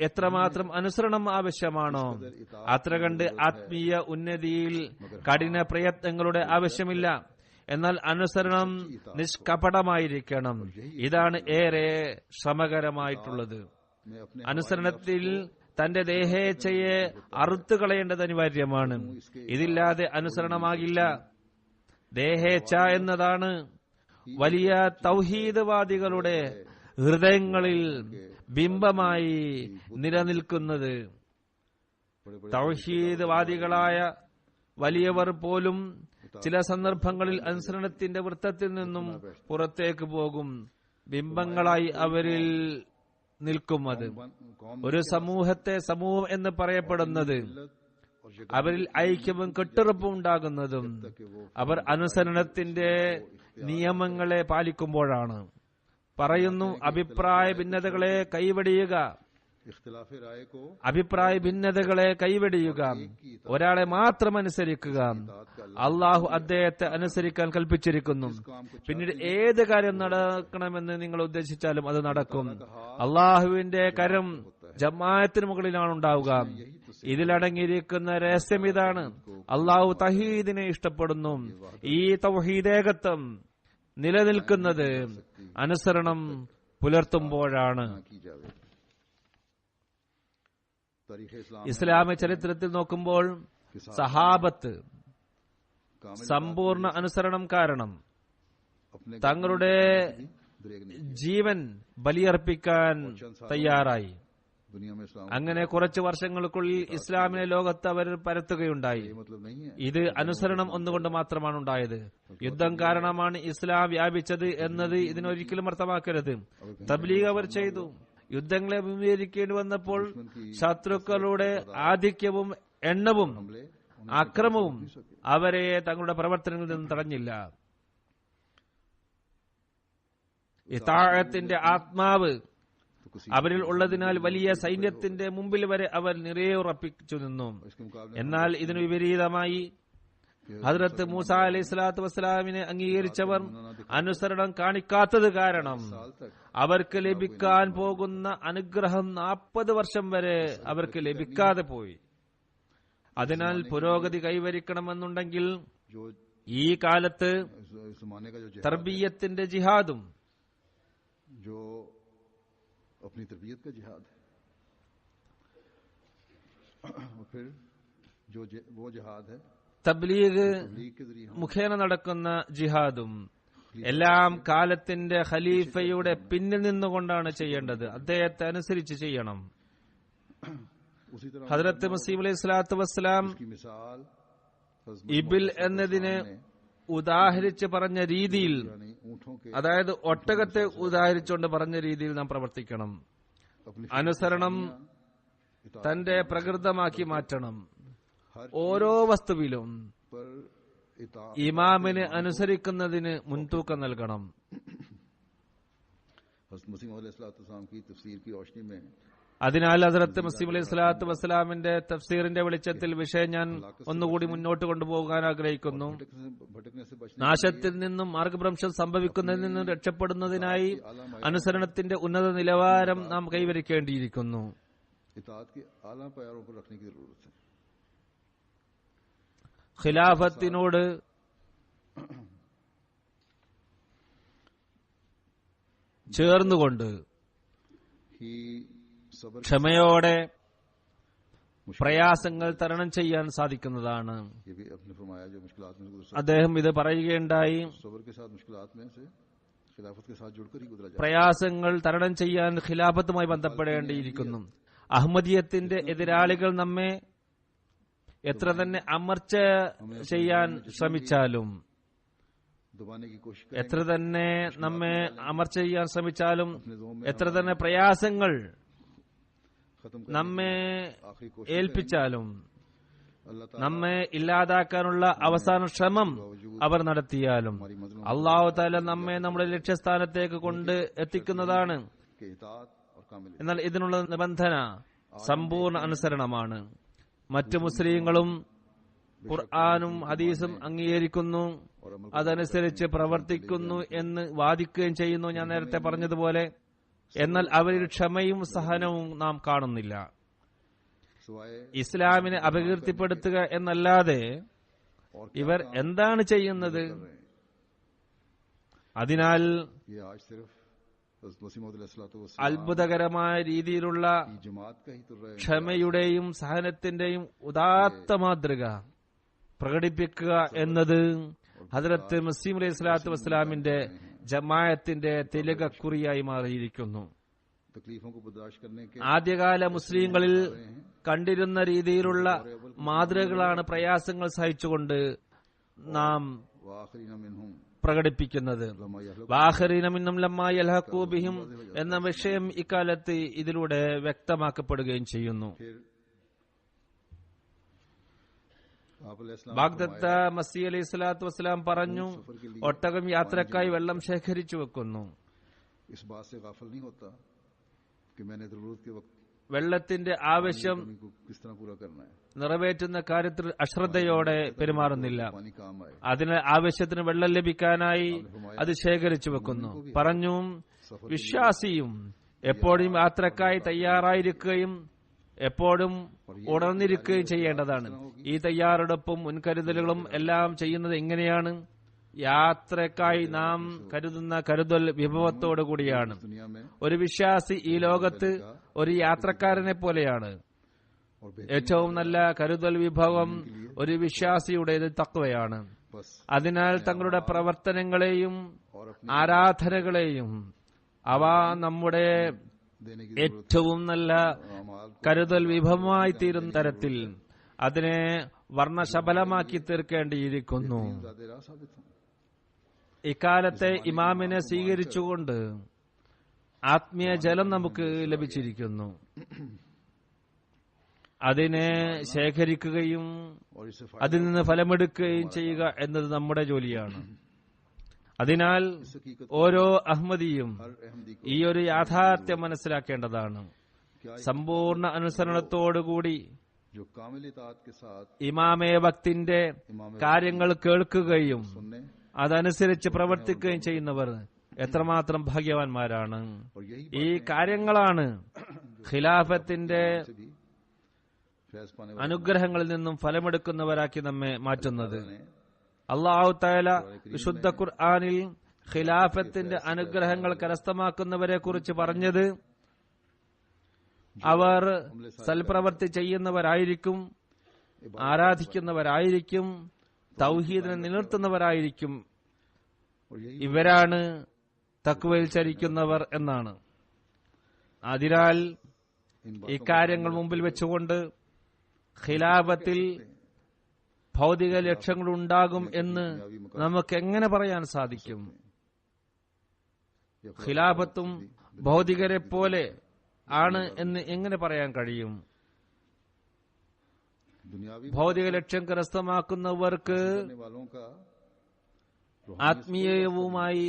എത്രമാത്രം അനുസരണം ആവശ്യമാണോ അത്ര കണ്ട് ആത്മീയ ഉന്നതിയിൽ കഠിന പ്രയത്നങ്ങളുടെ ആവശ്യമില്ല. എന്നാൽ അനുസരണം നിഷ്കപടമായിരിക്കണം. ഇതാണ് ഏറെ ശ്രമകരമായിട്ടുള്ളത്. അനുസരണത്തിൽ തന്റെ ദേഹേച്ഛയെ അറുത്തുകളയേണ്ടത് അനിവാര്യമാണ്. ഇതില്ലാതെ അനുസരണമാകില്ല. ദേഹേച്ഛ എന്നതാണ് വലിയ തൗഹീദ്വാദികളുടെ ഹൃദയങ്ങളിൽ ബിംബമായി നിലനിൽക്കുന്നത്. തൗഹീദ്വാദികളായ വലിയവർ പോലും ചില സന്ദർഭങ്ങളിൽ അനുസരണത്തിന്റെ വൃത്തത്തിൽ നിന്നും പുറത്തേക്ക് പോകും. ബിംബങ്ങളായി അവരിൽ നിൽക്കും. അത് ഒരു സമൂഹത്തെ സമൂഹം എന്ന് പറയപ്പെടുന്നത് അവരിൽ ഐക്യവും കെട്ടുറപ്പും ഉണ്ടാകുന്നതും അവർ അനുസരണത്തിന്റെ നിയമങ്ങളെ പാലിക്കുമ്പോഴാണ്. പറയുന്നു, അഭിപ്രായ ഭിന്നതകളെ കൈവെടിയുക, അഭിപ്രായ ഭിന്നതകളെ കൈവെടിയുക, ഒരാളെ മാത്രം അനുസരിക്കുക. അള്ളാഹു അദ്ദേഹത്തെ അനുസരിക്കാൻ കൽപ്പിച്ചിരിക്കുന്നു. പിന്നീട് ഏത് കാര്യം നടക്കണമെന്ന് നിങ്ങൾ ഉദ്ദേശിച്ചാലും അത് നടക്കും. അള്ളാഹുവിന്റെ കരം ജമാഅത്തിന് മുകളിലാണ് ഉണ്ടാവുക. ഇതിലടങ്ങിയിരിക്കുന്ന രഹസ്യം ഇതാണ്: അള്ളാഹു തൗഹീദിനെ ഇഷ്ടപ്പെടുന്നു. ഈ തൗഹീദേകത്വം നിലനിൽക്കുന്നത് അനുസരണം പുലർത്തുമ്പോഴാണ്. ഇസ്ലാമിക ചരിത്രത്തിൽ നോക്കുമ്പോൾ സഹാബത്ത് സമ്പൂർണ്ണ അനുസരണം കാരണം തങ്ങളുടെ ജീവൻ ബലിയർപ്പിക്കാൻ തയ്യാറായി. അങ്ങനെ കുറച്ചു വർഷങ്ങൾക്കുള്ളിൽ ഇസ്ലാമിനെ ലോകത്ത് അവർ പരത്തുകയുണ്ടായി. ഇത് അനുസരണം ഒന്നുകൊണ്ട് മാത്രമാണ് ഉണ്ടായത്. യുദ്ധം കാരണമാണ് ഇസ്ലാം വ്യാപിച്ചത് എന്നത് ഇതിനൊരിക്കലും അർത്ഥമാക്കരുത്. തബ്ലീഗ് അവർ ചെയ്തു. യുദ്ധങ്ങളെ അഭിമുഖീകരിക്കേണ്ടി വന്നപ്പോൾ ശത്രുക്കളുടെ ആധിക്യവും എണ്ണവും അക്രമവും അവരെ തങ്ങളുടെ പ്രവർത്തനങ്ങളിൽ നിന്ന് തടഞ്ഞില്ല. ഇതാഅത്തിന്റെ ആത്മാവ് അവരിൽ ഉള്ളതിനാൽ വലിയ സൈന്യത്തിന്റെ മുമ്പിൽ വരെ അവർ നിറയുറപ്പിച്ചു നിന്നു. എന്നാൽ ഇതിനു വിപരീതമായി ഹദ്റത്ത് മൂസ അലൈഹി സ്വലാത്തു വസ്സലാമിനെ അംഗീകരിച്ചവർ അനുസരണം കാണിക്കാത്തത് കാരണം അവർക്ക് ലഭിക്കാൻ പോകുന്ന അനുഗ്രഹം 40 വർഷം വരെ അവർക്ക് ലഭിക്കാതെ പോയി. അതിനാൽ പുരോഗതി കൈവരിക്കണമെന്നുണ്ടെങ്കിൽ ഈ കാലത്ത് തർബിയത്തിന്റെ ജിഹാദും अपनी तरबियत का जिहाद है, और फिर जो वो जिहाद है തബ്ലീഗ് മുഖേന നടക്കുന്ന ജിഹാദും എല്ലാം കാലത്തിന്റെ ഖലീഫയുടെ പിന്നിൽ നിന്നുകൊണ്ടാണ് ചെയ്യേണ്ടത്. അദ്ദേഹത്തെ അനുസരിച്ച് ചെയ്യണം. ഹദ്റത്ത് മസീഹ് അലൈഹി സ്വലാത്തു വസ്സലാം ഇബിൽ എന്നതിനെ ഉദാഹരിച്ച് പറഞ്ഞ രീതിയിൽ, അതായത് ഒട്ടകത്തെ ഉദാഹരിച്ചുകൊണ്ട് പറഞ്ഞ രീതിയിൽ നാം പ്രവർത്തിക്കണം. അനുസരണം തന്റെ പ്രകൃതമാക്കി മാറ്റണം. ഓരോ വസ്തുവിലും ഇമാമിനെ അനുസരിക്കുന്നതിന് മുൻതൂക്കം നൽകണം. അതിനാൽ ഹദ്റത്ത് മസീഹ് അലൈഹി സ്വലാത്തു വസ്സലാമിന്റെ തഫ്സീറിന്റെ വെളിച്ചത്തിൽ വിഷയം ഞാൻ ഒന്നുകൂടി മുന്നോട്ട് കൊണ്ടുപോകാൻ ആഗ്രഹിക്കുന്നു. നാശത്തിൽ നിന്നും മാർഗഭ്രംശം സംഭവിക്കുന്നതിൽ നിന്നും രക്ഷപ്പെടുന്നതിനായി അനുസരണത്തിന്റെ ഉന്നത നിലവാരം നാം കൈവരിക്കേണ്ടിയിരിക്കുന്നു. ഖിലാഫത്തിനോട് ചേർന്നുകൊണ്ട് ക്ഷമയോടെ പ്രയാസങ്ങൾ തരണം ചെയ്യാൻ സാധിക്കുന്നതാണ്. അദ്ദേഹം ഇത് പറയുകയുണ്ടായി, പ്രയാസങ്ങൾ തരണം ചെയ്യാൻ ഖിലാഫത്തുമായി ബന്ധപ്പെടേണ്ടിയിരിക്കുന്നു. അഹമ്മദിയത്തിന്റെ എതിരാളികൾ നമ്മെ എത്ര തന്നെ അമർച്ച ചെയ്യാൻ ശ്രമിച്ചാലും, എത്ര തന്നെ നമ്മെ അമർച്ച ചെയ്യാൻ ശ്രമിച്ചാലും, എത്ര തന്നെ പ്രയാസങ്ങൾ നമ്മെ ഏൽപ്പിച്ചാലും, നമ്മെ ഇല്ലാതാക്കാനുള്ള അവസാന ശ്രമം അവർ നടത്തിയാലും അല്ലാഹു തആല നമ്മെ നമ്മുടെ ലക്ഷ്യസ്ഥാനത്തേക്ക് കൊണ്ട് എത്തിക്കുന്നതാണ്. എന്നാൽ ഇതിനുള്ള നിബന്ധന സമ്പൂർണ്ണ അനുസരണമാണ്. മറ്റു മുസ്ലിങ്ങളും ഖുർആനും ഹദീസും അംഗീകരിക്കുന്നു, അതനുസരിച്ച് പ്രവർത്തിക്കുന്നു എന്ന് വാദിക്കുകയും ചെയ്യുന്നു, ഞാൻ നേരത്തെ പറഞ്ഞതുപോലെ. എന്നാൽ അവരിൽ ക്ഷമയും സഹനവും നാം കാണുന്നില്ല. ഇസ്ലാമിനെ അപകീർത്തിപ്പെടുത്തുക എന്നല്ലാതെ ഇവർ എന്താണ് ചെയ്യുന്നത്? അതിനാൽ അത്ഭുതകരമായ രീതിയിലുള്ള ക്ഷമയുടെയും സഹനത്തിന്റെയും ഉദാത്ത മാതൃക പ്രകടിപ്പിക്കുക എന്നത് ഹദ്റത്ത് മസീഹ് അലൈഹി സ്വലാത്തു വസ്സലാമിന്റെ ജമാഅത്തിന്റെ തിലകക്കുറിയായി മാറിയിരിക്കുന്നു. ആദ്യകാല മുസ്ലിങ്ങളിൽ കണ്ടിരുന്ന രീതിയിലുള്ള മാതൃകകളാണ് പ്രയാസങ്ങൾ സഹിച്ചുകൊണ്ട് നാം പ്രകടിപ്പിക്കുന്നത്. വാഖരീന മിൻഹും ലമ്മാ യൽഹഖൂ ബിഹിം എന്ന വിഷയം ഇക്കാലത്ത് ഇതിലൂടെ വ്യക്തമാക്കപ്പെടുകയും ചെയ്യുന്നു. ബാഗ്ദത്ത മസീഹ് അലൈഹി സ്വലാത്തു വസ്സലാം പറഞ്ഞു, ഒട്ടകം യാത്രക്കായി വെള്ളം ശേഖരിച്ചു വെക്കുന്നു. വെള്ളത്തിന്റെ ആവശ്യം നിറവേറ്റുന്ന കാര്യത്തിൽ അശ്രദ്ധയോടെ പെരുമാറുന്നില്ല. അതിന് ആവശ്യത്തിന് വെള്ളം ലഭിക്കാനായി അത് ശേഖരിച്ചു വെക്കുന്നു. പറഞ്ഞു, വിശ്വാസിയും എപ്പോഴും യാത്രക്കായി തയ്യാറായിരിക്കുകയും എപ്പോഴും ഉണർന്നിരിക്കുകയും ചെയ്യേണ്ടതാണ്. ഈ തയ്യാറെടുപ്പും മുൻകരുതലുകളും എല്ലാം ചെയ്യുന്നത് എങ്ങനെയാണ്? യാത്രക്കായി നാം കരുതുന്ന കരുതൽ വിഭവത്തോടു കൂടിയാണ്. ഒരു വിശ്വാസി ഈ ലോകത്ത് ഒരു യാത്രക്കാരനെ പോലെയാണ്. ഏറ്റവും നല്ല കരുതൽ വിഭവം ഒരു വിശ്വാസിയുടേത് തഖ്വയാണ്. അതിനാൽ തങ്ങളുടെ പ്രവർത്തനങ്ങളെയും ആരാധനകളെയും അവ നമ്മുടെ ഏറ്റവും നല്ല കരുതൽ വിഭവമായി തീരുന്ന തരത്തിൽ അതിനെ വർണ്ണശബലമാക്കി തീർക്കേണ്ടിയിരിക്കുന്നു. ഇക്കാലത്തെ ഇമാമിനെ സ്വീകരിച്ചുകൊണ്ട് ആത്മീയ ജലം നമുക്ക് ലഭിച്ചിരിക്കുന്നു. അതിനെ ശേഖരിക്കുകയും അതിൽ നിന്ന് ഫലമെടുക്കുകയും ചെയ്യുക എന്നത് നമ്മുടെ ജോലിയാണ്. അതിനാൽ ഓരോ അഹ്മദിയും ഈ ഒരു യാഥാർത്ഥ്യം മനസ്സിലാക്കേണ്ടതാണ്. സമ്പൂർണ്ണ അനുസരണത്തോടുകൂടി ഇമാമെ വക്തിന്റെ കാര്യങ്ങൾ കേൾക്കുകയും അതനുസരിച്ച് പ്രവർത്തിക്കുകയും ചെയ്യുന്നവർ എത്രമാത്രം ഭാഗ്യവാന്മാരാണ്. ഈ കാര്യങ്ങളാണ് ഖിലാഫത്തിന്റെ അനുഗ്രഹങ്ങളിൽ നിന്നും ഫലമെടുക്കുന്നവരാക്കി നമ്മെ മാറ്റുന്നത്. അല്ലാഹു തആല വിശുദ്ധ ഖുർആനിൽ ഖിലാഫത്തിന്റെ അനുഗ്രഹങ്ങൾ കരസ്ഥമാക്കുന്നവരെ കുറിച്ച് പറഞ്ഞത് അവർ സൽപ്രവൃത്തി ചെയ്യുന്നവരായിരിക്കും, ആരാധിക്കുന്നവരായിരിക്കും, തൗഹീദിനെ നിലനിർത്തുന്നവരായിരിക്കും. ഇവരാണ് തഖ്വയിൽ ചരിക്കുന്നവർ എന്നാണ്. അതിനാൽ ഇക്കാര്യങ്ങൾ മുമ്പിൽ വെച്ചുകൊണ്ട് ഖിലാഫത്തിൽ ഭൗതിക ലക്ഷ്യങ്ങൾ ഉണ്ടാകും എന്ന് നമുക്ക് എങ്ങനെ പറയാൻ സാധിക്കും? ഖിലാഫത്തും ഭൗതികരെ പോലെ ആണ് എന്ന് എങ്ങനെ പറയാൻ കഴിയും? ഭൗതിക ലക്ഷ്യം കരസ്ഥമാക്കുന്നവർക്ക് ആത്മീയവുമായി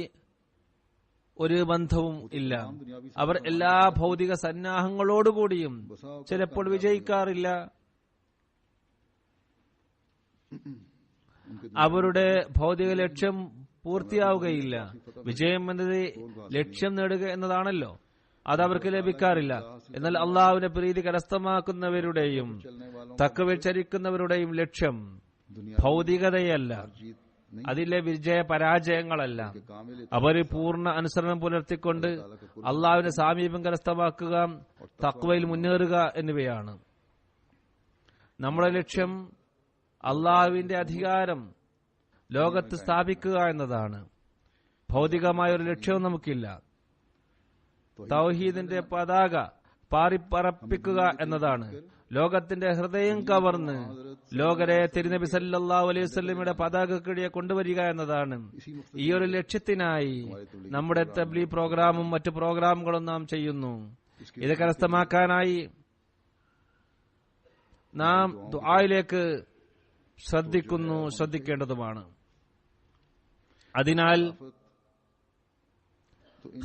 ഒരു ബന്ധവും ഇല്ല. അവർ എല്ലാ ഭൗതിക സന്നാഹങ്ങളോടുകൂടിയും ചിലപ്പോൾ വിജയിക്കാറില്ല. അവരുടെ ഭൗതിക ലക്ഷ്യം പൂർത്തിയാവുകയില്ല. വിജയം എന്നത് ലക്ഷ്യം നേടുക എന്നതാണല്ലോ, അത് അവർക്ക് ലഭിക്കാറില്ല. എന്നാൽ അള്ളാഹുവിന്റെ പ്രീതി കരസ്ഥമാക്കുന്നവരുടെയും തഖ്വയിൽ ചരിക്കുന്നവരുടെയും ലക്ഷ്യം ഭൗതികതയല്ല, അതിലെ വിജയ പരാജയങ്ങളല്ല. അവർ പൂർണ്ണ അനുസരണം പുലർത്തിക്കൊണ്ട് അള്ളാഹുവിന്റെ സാമീപ്യം കരസ്ഥമാക്കുക, തഖ്വയിൽ മുന്നേറുക എന്നിവയാണ്. നമ്മുടെ ലക്ഷ്യം അള്ളാഹുവിന്റെ അധികാരം ലോകത്ത് സ്ഥാപിക്കുക എന്നതാണ്. ഭൗതികമായ ഒരു ലക്ഷ്യവും നമുക്കില്ല. തൗഹീദിന്റെ പതാക പാറിപ്പറപ്പിക്കുക എന്നതാണ്. ലോകത്തിന്റെ ഹൃദയം കവർന്ന് ലോകരെ തിരുനബി സല്ലല്ലാഹു അലൈഹി വസല്ലമയുടെ പതാകക്കിടിയെ കൊണ്ടുവരിക എന്നതാണ്. ഈ ഒരു ലക്ഷ്യത്തിനായി നമ്മുടെ തബ്ലീഗ് പ്രോഗ്രാമും മറ്റു പ്രോഗ്രാമുകളും നാം ചെയ്യുന്നു. ഇത് കരസ്ഥമാക്കാനായി നാം ദുആയിലേക്ക് ശ്രദ്ധിക്കേണ്ടതുമാണ്. അതിനാൽ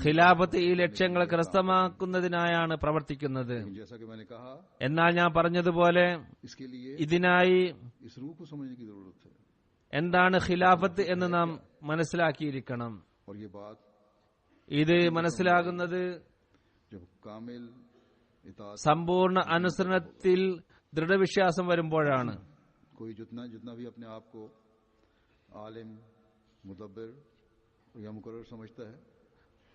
ഖിലാഫത്ത് ഈ ലക്ഷ്യങ്ങൾ കരസ്ഥമാക്കുന്നതിനായാണ് പ്രവർത്തിക്കുന്നത്. लेकिन जैसा कि मैंने कहा, എന്നാൽ ഞാൻ പറഞ്ഞതുപോലെ इसके लिए ഇതിനായി इस रूह को समझने की जरूरत है. എന്താണ് ഖിലാഫത്ത് എന്ന് നാം മനസ്സിലാക്കിയിരിക്കണം. और ये बात ഇത് മനസ്സിലാകുന്നത് जब कामिल इताअत സമ്പൂർണ്ണ അനുസരണത്തിൽ ദൃഢവിശ്വാസം വരുമ്പോഴാണ്. कोई जितना भी अपने आप को आलिम, मुदब्बिर या मुकर्रर समझता है,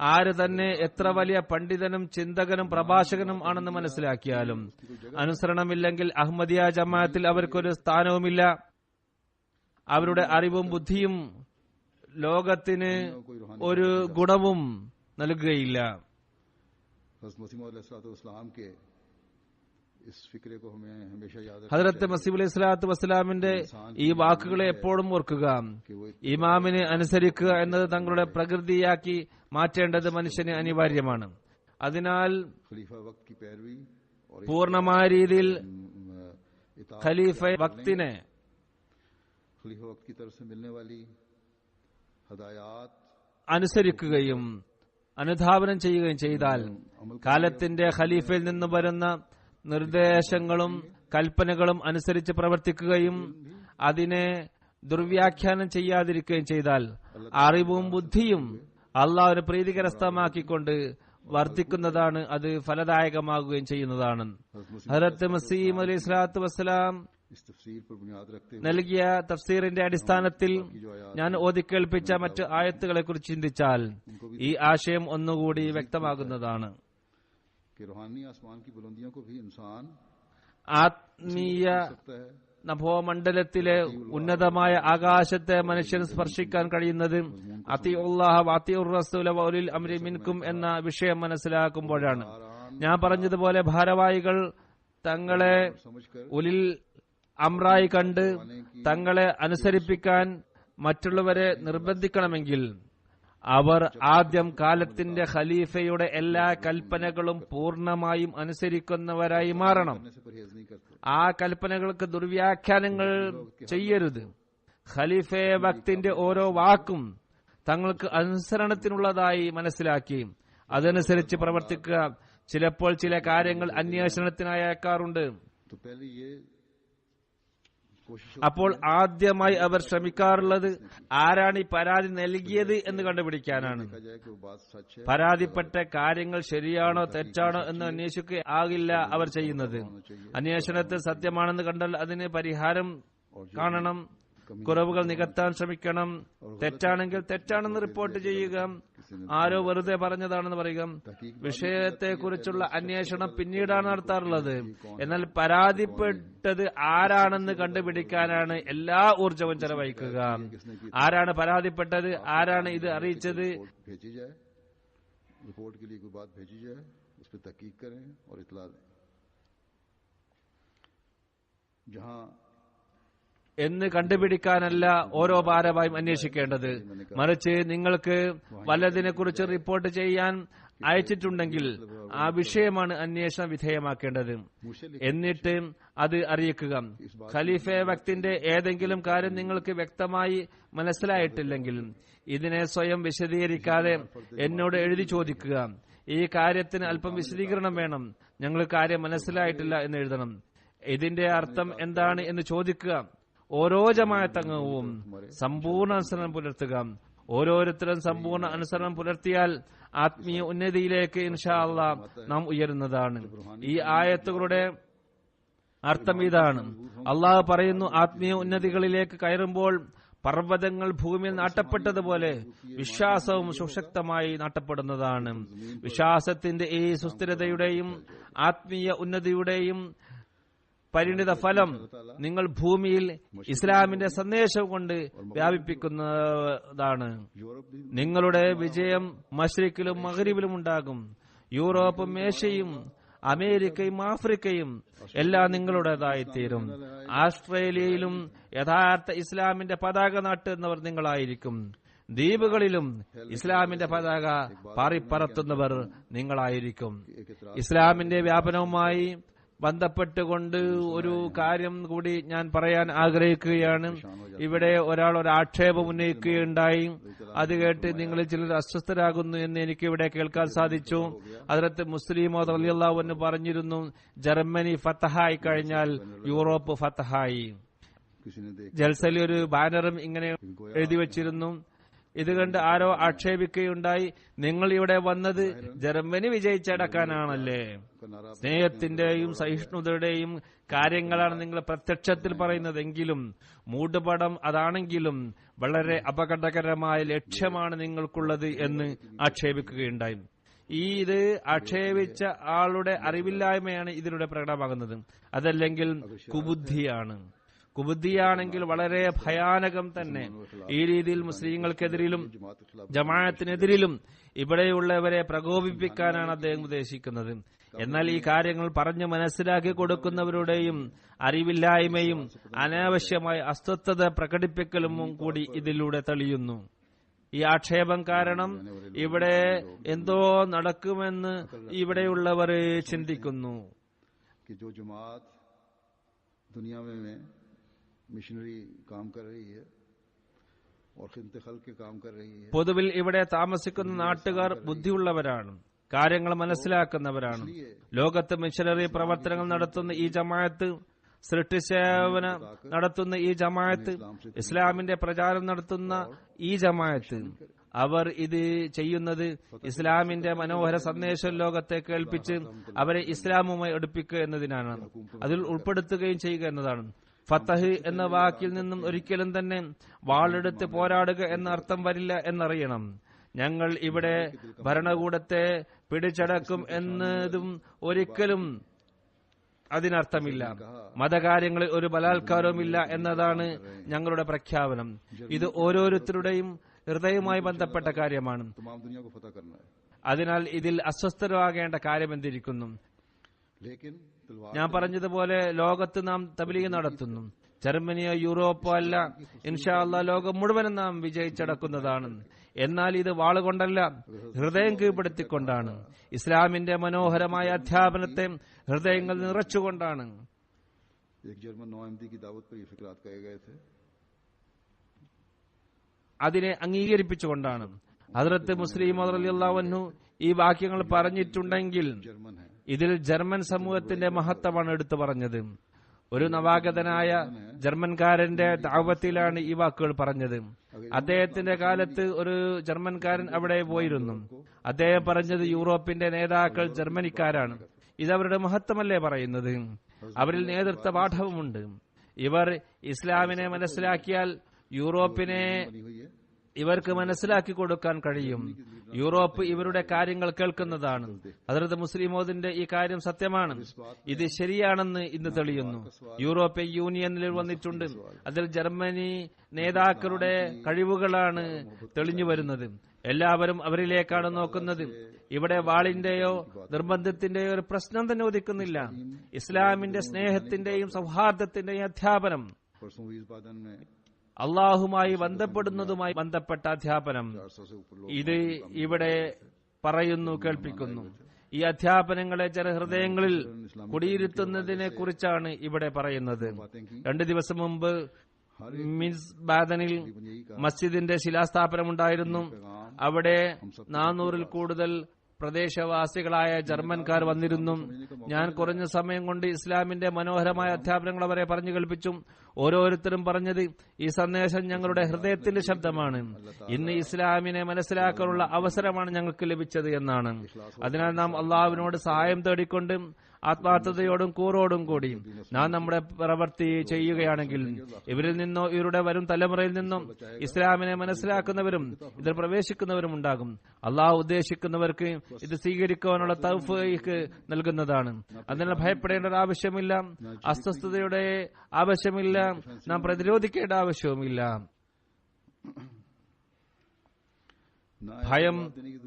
ആര് തന്നെ എത്ര വലിയ പണ്ഡിതനും ചിന്തകനും പ്രഭാഷകനും ആണെന്ന് മനസ്സിലാക്കിയാലും അനുസരണമില്ലെങ്കിൽ അഹമ്മദിയ ജമാഅത്തിൽ അവർക്കൊരു സ്ഥാനവുമില്ല. അവരുടെ അറിവും ബുദ്ധിയും ലോകത്തിന് ഒരു ഗുണവും നൽകുകയില്ല. हज़रत मसीह मौद अलैहिस्सलाम के इस फिक्रे को हमें हमेशा याद रखना ഹദരത്ത് മസീഹ് അലൈഹി സ്വലാത്തു വസ്സലാമിന്റെ ഈ വാക്കുകളെ എപ്പോഴും ഓർക്കുക. ഇമാമിനെ അനുസരിക്കുക എന്നത് തങ്ങളുടെ പ്രകൃതിയാക്കി മാറ്റേണ്ടത് മനുഷ്യന് അനിവാര്യമാണ്. അതിനാൽ खलीफा वक्त की पैरवी और പൂർണ്ണമായ രീതിയിൽ इताअत ഖലീഫ വക്തിനെ खलीफा वक्त की तरफ से मिलने वाली हदायत അനുസരിക്കുകയും അനുധാവനം ചെയ്യുകയും ചെയ്താൽ കാലത്തിന്റെ ഖലീഫയിൽ നിന്ന് വരുന്ന നിർദ്ദേശങ്ങളും കൽപ്പനകളും അനുസരിച്ച് പ്രവർത്തിക്കുകയും അതിനെ ദുർവ്യാഖ്യാനം ചെയ്യാതിരിക്കുകയും ചെയ്താൽ അറിവും ബുദ്ധിയും അള്ളാഹുവിനെ പ്രീതികരസ്ഥമാക്കിക്കൊണ്ട് വർദ്ധിക്കുന്നതാണ്. അത് ഫലദായകമാകുകയും ചെയ്യുന്നതാണ്. ഹദരത്ത് മസീഹ് അലൈഹി സ്വലാത്തു വസ്സലാം इस तफसीर पर बुनियाद रखते हुए നൽകിയ തഫ്സീറിന്റെ അടിസ്ഥാനത്തിൽ ഞാൻ ഓതിക്കേൾപ്പിച്ച മറ്റ് ആയത്തുകളെ കുറിച്ച് ചിന്തിച്ചാൽ ഈ ആശയം ഒന്നുകൂടി വ്യക്തമാകുന്നതാണ്. कि रूहानी आसमान की बुलंदियों को भी इंसान ആത്മീയ सकता है. നഭോമണ്ഡലത്തിലെ ഉന്നതമായ ആകാശത്തെ മനുഷ്യന് സ്പർശിക്കാൻ കഴിയുന്നത് അത്തിഉല്ലാഹ വഅത്തിഉർ റസൂല വഉലിൽ അംരി മിൻകും എന്ന വിഷയം മനസ്സിലാക്കുമ്പോഴാണ്. ഞാൻ പറഞ്ഞതുപോലെ ഭാരവാഹികൾ തങ്ങളെ समझकर ഉലിൽ അമ്രായി കണ്ട് തങ്ങളെ അനുസരിപ്പിക്കാൻ മറ്റുള്ളവരെ നിർബന്ധിക്കണമെങ്കിൽ അവർ ആദ്യം കാലത്തിന്റെ ഖലീഫയുടെ എല്ലാ കൽപ്പനകളും പൂർണ്ണമായും അനുസരിക്കുന്നവരായി മാറണം. से परहेज नहीं करते. ആ കൽപ്പനകൾക്ക് ദുർവ്യാഖ്യാനങ്ങൾ ചെയ്യരുത്. ഖലീഫയെ വക്തിന്റെ ഓരോ വാക്കും തങ്ങൾക്ക് അനുസരണത്തിനുള്ളതായി മനസ്സിലാക്കി അതനുസരിച്ച് പ്രവർത്തിക്കുക. ചിലപ്പോൾ ചില കാര്യങ്ങൾ അന്വേഷണത്തിനായി അയക്കാറുണ്ട്. तो पहले ये कोशिश അപ്പോൾ ആദ്യമായി അവർ ശ്രമിക്കാറുള്ളത് ആരാണ് ഈ പരാതി നൽകിയത് എന്ന് കണ്ടുപിടിക്കാനാണ്. देखा जाए कि वो बात सच है പരാതിപ്പെട്ട കാര്യങ്ങൾ ശരിയാണോ തെറ്റാണോ എന്ന് അന്വേഷിക്കുക ആകില്ല അവർ ചെയ്യുന്നത്. അന്വേഷണത്തിൽ സത്യമാണെന്ന് കണ്ടാൽ അതിന് പരിഹാരം കാണണം, കുറവുകൾ നികത്താൻ ശ്രമിക്കണം. തെറ്റാണെങ്കിൽ തെറ്റാണെന്ന് റിപ്പോർട്ട് ചെയ്യുക. ആരോ വെറുതെ പറഞ്ഞതാണെന്ന് പറയുക. വിഷയത്തെക്കുറിച്ചുള്ള അന്വേഷണം പിന്നീടാണ് നടത്താറുള്ളത്. എന്നാൽ പരാതിപ്പെട്ടത് ആരാണെന്ന് കണ്ടുപിടിക്കാനാണ് എല്ലാ ഊർജവും ചെലവഴിക്കുക. ആരാണ് പരാതിപ്പെട്ടത്, ആരാണ് ഇത് അറിയിച്ചത്, भेजी जाए, रिपोर्ट के लिए कोई बात भेजी जाए, उस पर तहकीक करें और इतला दें. जहां എന്ന് കണ്ടുപിടിക്കാനല്ല ഓരോ ഭാരവായും അന്വേഷിക്കേണ്ടത്. മറിച്ച് നിങ്ങൾക്ക് വല്ലതിനെ കുറിച്ച് റിപ്പോർട്ട് ചെയ്യാൻ അയച്ചിട്ടുണ്ടെങ്കിൽ ആ വിഷയമാണ് അന്വേഷണ വിധേയമാക്കേണ്ടത്. എന്നിട്ട് അത് അറിയിക്കുക. ഖലീഫെ വക്തിന്റെ ഏതെങ്കിലും കാര്യം നിങ്ങൾക്ക് വ്യക്തമായി മനസ്സിലായിട്ടില്ലെങ്കിൽ ഇതിനെ സ്വയം വിശദീകരിക്കാതെ എന്നോട് എഴുതി ചോദിക്കുക. ഈ കാര്യത്തിന് അല്പം വിശദീകരണം വേണം, ഞങ്ങൾ കാര്യം മനസ്സിലായിട്ടില്ല എന്ന് എഴുതണം. ഇതിന്റെ അർത്ഥം എന്താണ് എന്ന് ചോദിക്കുക. ഓരോ ജമാഅത്തംഗവും സമ്പൂർണ്ണ അനുസരണം പുലർത്തുക. ഓരോരുത്തരും സമ്പൂർണ്ണ അനുസരണം പുലർത്തിയാൽ ആത്മീയ ഉന്നതിയിലേക്ക് ഇൻഷാ അല്ലാഹ് നാം ഉയരുന്നതാണ്. ഈ ആയത്തുകളുടെ അർത്ഥം ഇതാണ്. അള്ളാഹു പറയുന്നു, ആത്മീയ ഉന്നതികളിലേക്ക് കയറുമ്പോൾ പർവ്വതങ്ങൾ ഭൂമിയിൽ നാട്ടപ്പെട്ടതുപോലെ വിശ്വാസവും സുശക്തമായി നാട്ടപ്പെടുന്നതാണ്. വിശ്വാസത്തിന്റെ ഈ സുസ്ഥിരതയുടെയും ആത്മീയ ഉന്നതിയുടെയും പരിണിത ഫലം നിങ്ങൾ ഭൂമിയിൽ ഇസ്ലാമിന്റെ സന്ദേശം കൊണ്ട് വ്യാപിപ്പിക്കുന്നതാണ്. നിങ്ങളുടെ വിജയം മശ്രിക്കിലും മഗ്രിബിലും ഉണ്ടാകും. യൂറോപ്പും ഏഷ്യയും അമേരിക്കയും ആഫ്രിക്കയും എല്ലാം നിങ്ങളുടേതായിത്തീരും. ആസ്ട്രേലിയയിലും യഥാർത്ഥ ഇസ്ലാമിന്റെ പതാക നാട്ടുന്നവർ നിങ്ങളായിരിക്കും. ദ്വീപുകളിലും ഇസ്ലാമിന്റെ പതാക പാറിപ്പറത്തുന്നവർ നിങ്ങളായിരിക്കും. ഇസ്ലാമിന്റെ വ്യാപനവുമായി ബന്ധപ്പെട്ടുകൊണ്ട് ഒരു കാര്യം കൂടി ഞാൻ പറയാൻ ആഗ്രഹിക്കുകയാണ്. ഇവിടെ ഒരാൾ ഒരു ആക്ഷേപം ഉന്നയിക്കുകയുണ്ടായി. അത് കേട്ട് നിങ്ങളിൽ ചിലർ അസ്വസ്ഥരാകുന്നു എന്ന് എനിക്ക് ഇവിടെ കേൾക്കാൻ സാധിച്ചു. ഹദ്റത്ത് മുസ്ലിം മൗഊദ് റളിയല്ലാഹു അൻഹു പറഞ്ഞിരുന്നു, ജർമ്മനി ഫതഹായി കഴിഞ്ഞാൽ യൂറോപ്പ് ഫതഹായി. ജൽസയിൽ ഒരു ബാനറും ഇങ്ങനെ എഴുതി വച്ചിരുന്നു. ഇത് കണ്ട് ആരോ ആക്ഷേപിക്കുകയുണ്ടായി, നിങ്ങൾ ഇവിടെ വന്നത് ജർമ്മനി വിജയിച്ചടക്കാനാണല്ലേ? സ്നേഹത്തിന്റെയും സഹിഷ്ണുതയുടെയും കാര്യങ്ങളാണ് നിങ്ങൾ പ്രത്യക്ഷത്തിൽ പറയുന്നതെങ്കിലും മൂടുപടം അതാണെങ്കിലും വളരെ അപകടകരമായ ലക്ഷ്യമാണ് നിങ്ങൾക്കുള്ളത് എന്ന് ആക്ഷേപിക്കുകയുണ്ടായി. ഇത് ആക്ഷേപിച്ച ആളുടെ അറിവില്ലായ്മയാണ് ഇതിലൂടെ പ്രകടമാകുന്നത്, അതല്ലെങ്കിൽ കുബുദ്ധിയാണ്. കുബുദ്ധിയാണെങ്കിൽ വളരെ ഭയാനകം തന്നെ. ഈ രീതിയിൽ മുസ്ലിങ്ങൾക്കെതിരിലും ജമാഅത്തിനെതിരിലും ഇവിടെയുള്ളവരെ പ്രകോപിപ്പിക്കാനാണ് അദ്ദേഹം ഉദ്ദേശിക്കുന്നത്. എന്നാൽ ഈ കാര്യങ്ങൾ പറഞ്ഞു മനസ്സിലാക്കി കൊടുക്കുന്നവരുടെയും അറിവില്ലായ്മയും അനാവശ്യമായ അസ്വസ്ഥത പ്രകടിപ്പിക്കലും കൂടി ഇതിലൂടെ തെളിയുന്നു. ഈ ആക്ഷേപം കാരണം ഇവിടെ എന്തോ നടക്കുമെന്ന് ഇവിടെയുള്ളവർ ചിന്തിക്കുന്നു. പൊതുവിൽ ഇവിടെ താമസിക്കുന്ന നാട്ടുകാർ ബുദ്ധിയുള്ളവരാണ്, കാര്യങ്ങൾ മനസ്സിലാക്കുന്നവരാണ്. ലോകത്ത് മിഷനറി പ്രവർത്തനങ്ങൾ നടത്തുന്ന ഈ ജമാഅത്ത്, സൃഷ്ടിസേവന നടത്തുന്ന ഈ ജമാഅത്ത്, ഇസ്ലാമിന്റെ പ്രചാരം നടത്തുന്ന ഈ ജമാഅത്ത്, അവർ ഇത് ചെയ്യുന്നത് ഇസ്ലാമിന്റെ മനോഹര സന്ദേശം ലോകത്തെ കേൾപ്പിച്ച് അവരെ ഇസ്ലാമുമായി അടുപ്പിക്കുക എന്നതിനാണ്. അതിൽ ഉൾപ്പെടുത്തുകയും ചെയ്യുക എന്നതാണ്. ഫതഹ് എന്ന വാക്കിൽ നിന്നും ഒരിക്കലും തന്നെ വാളെടുത്ത് പോരാടുക എന്ന അർത്ഥം വരില്ല എന്നറിയണം. ഞങ്ങൾ ഇവിടെ ഭരണകൂടത്തെ പിടിച്ചടക്കും എന്നതും ഒരിക്കലും അതിനർത്ഥമില്ല. മതകാര്യങ്ങളിൽ ഒരു ബലാത്കാരവുമില്ല എന്നതാണ് ഞങ്ങളുടെ പ്രഖ്യാപനം. ഇത് ഓരോരുത്തരുടെയും ഹൃദയവുമായി ബന്ധപ്പെട്ട കാര്യമാണ്. അതിനാൽ ഇതിൽ അസ്വസ്ഥരാകേണ്ട കാര്യം എന്തിരിക്കുന്നു? ഞാൻ പറഞ്ഞതുപോലെ ലോകത്ത് നാം തബ്ലീഗ് നടത്തുന്നു. ജർമ്മനിയോ യൂറോപ്പോ അല്ല, ഇൻഷാ അല്ലാഹ് ലോകം മുഴുവനും നാം വിജയിച്ചടക്കുന്നതാണ്. എന്നാൽ ഇത് വാളുകൊണ്ടല്ല, ഹൃദയം കീഴ്പ്പെടുത്തിക്കൊണ്ടാണ്. ഇസ്ലാമിന്റെ മനോഹരമായ അധ്യാപനത്തെ ഹൃദയങ്ങൾ നിറച്ചുകൊണ്ടാണ്. അതിനെ അംഗീകരിപ്പിച്ചുകൊണ്ടാണ്. ഹദ്റത്ത് മുസ്ലിം മൗഊദ് റളിയല്ലാഹു അൻഹു ഈ വാക്യങ്ങൾ പറഞ്ഞിട്ടുണ്ടെങ്കിൽ ഇതിൽ ജർമ്മൻ സമൂഹത്തിന്റെ മഹത്വമാണ് എടുത്തു പറഞ്ഞത്. ഒരു നവാഗതനായ ജർമ്മൻകാരന്റെ ദഅവത്തിലാണ് ഈ വാക്കുകൾ പറഞ്ഞത്. അദ്ദേഹത്തിന്റെ കാലത്ത് ഒരു ജർമ്മൻകാരൻ അവിടെ പോയിരുന്നു. അദ്ദേഹം പറഞ്ഞത് യൂറോപ്പിന്റെ നേതാക്കൾ ജർമ്മനിക്കാരാണ്. ഇതവരുടെ മഹത്വമല്ലേ പറയുന്നത്? അവരിൽ നേതൃത്വ പാഠവുമുണ്ട്. ഇവർ ഇസ്ലാമിനെ മനസ്സിലാക്കിയാൽ യൂറോപ്പിനെ ഇവർക്ക് മനസ്സിലാക്കി കൊടുക്കാൻ കഴിയും. യൂറോപ്പ് ഇവരുടെ കാര്യങ്ങൾ കേൾക്കുന്നതാണ്. ഹദ്റത്ത് മുസ്ലിം മൗഊദിന്റെ ഈ കാര്യം സത്യമാണ്. ഇത് ശരിയാണെന്ന് ഇന്ന് തെളിയുന്നു. യൂറോപ്യൻ യൂണിയനിൽ വന്നിട്ടുണ്ട്. അതിൽ ജർമ്മനി നേതാക്കളുടെ കഴിവുകളാണ് തെളിഞ്ഞു വരുന്നത്. എല്ലാവരും അവരിലേക്കാണ് നോക്കുന്നത്. ഇവിടെ വാളിന്റെയോ നിർബന്ധത്തിന്റെയോ ഒരു പ്രശ്നം തന്നെ ഉദിക്കുന്നില്ല. ഇസ്ലാമിന്റെ സ്നേഹത്തിന്റെയും സൗഹാർദ്ദത്തിന്റെയും അധ്യാപനം, അള്ളാഹുമായി ബന്ധപ്പെടുന്നതുമായി ബന്ധപ്പെട്ട അധ്യാപനം, ഇത് ഇവിടെ പറയുന്നു, കേൾപ്പിക്കുന്നു. ഈ അധ്യാപനങ്ങളെ ജനഹൃദയങ്ങളിൽ കുടിയിരുത്തുന്നതിനെ കുറിച്ചാണ് ഇവിടെ പറയുന്നത്. 2 ദിവസം മുമ്പ് മിൻസ് ബാദനിൽ മസ്ജിദിന്റെ ശിലാസ്ഥാപനമുണ്ടായിരുന്നു. അവിടെ 400-ൽ കൂടുതൽ പ്രദേശവാസികളായ ജർമ്മൻകാർ വന്നിരുന്നു. ഞാൻ കുറഞ്ഞ സമയം കൊണ്ട് ഇസ്ലാമിന്റെ മനോഹരമായ അധ്യാപനങ്ങൾ അവരെ പറഞ്ഞു കേൾപ്പിച്ചു. ഓരോരുത്തരും പറഞ്ഞത്, ഈ സന്ദേശം ഞങ്ങളുടെ ഹൃദയത്തിന്റെ ശബ്ദമാണ്. ഇന്ന് ഇസ്ലാമിനെ മനസ്സിലാക്കാനുള്ള അവസരമാണ് ഞങ്ങൾക്ക് ലഭിച്ചത് എന്നാണ്. അതിനാൽ നാം അള്ളാഹുവിനോട് സഹായം തേടിക്കൊണ്ട് ആത്മാർത്ഥതയോടും കൂറോടും കൂടി നാം നമ്മുടെ പ്രവൃത്തി ചെയ്യുകയാണെങ്കിൽ ഇവരിൽ നിന്നോ ഇവരുടെ വരും തലമുറയിൽ നിന്നും ഇസ്ലാമിനെ മനസ്സിലാക്കുന്നവരും ഇതിൽ പ്രവേശിക്കുന്നവരും ഉണ്ടാകും. അള്ളാഹു ഉദ്ദേശിക്കുന്നവർക്ക് ഇത് സ്വീകരിക്കാനുള്ള തൗഫീഖ് നൽകുന്നതാണ്. അതിനാൽ ഭയപ്പെടേണ്ട ഒരു ആവശ്യമില്ല, അസ്വസ്ഥതയുടെ ആവശ്യമില്ല, നാം പ്രതിരോധിക്കേണ്ട ആവശ്യവുമില്ല. ഭയം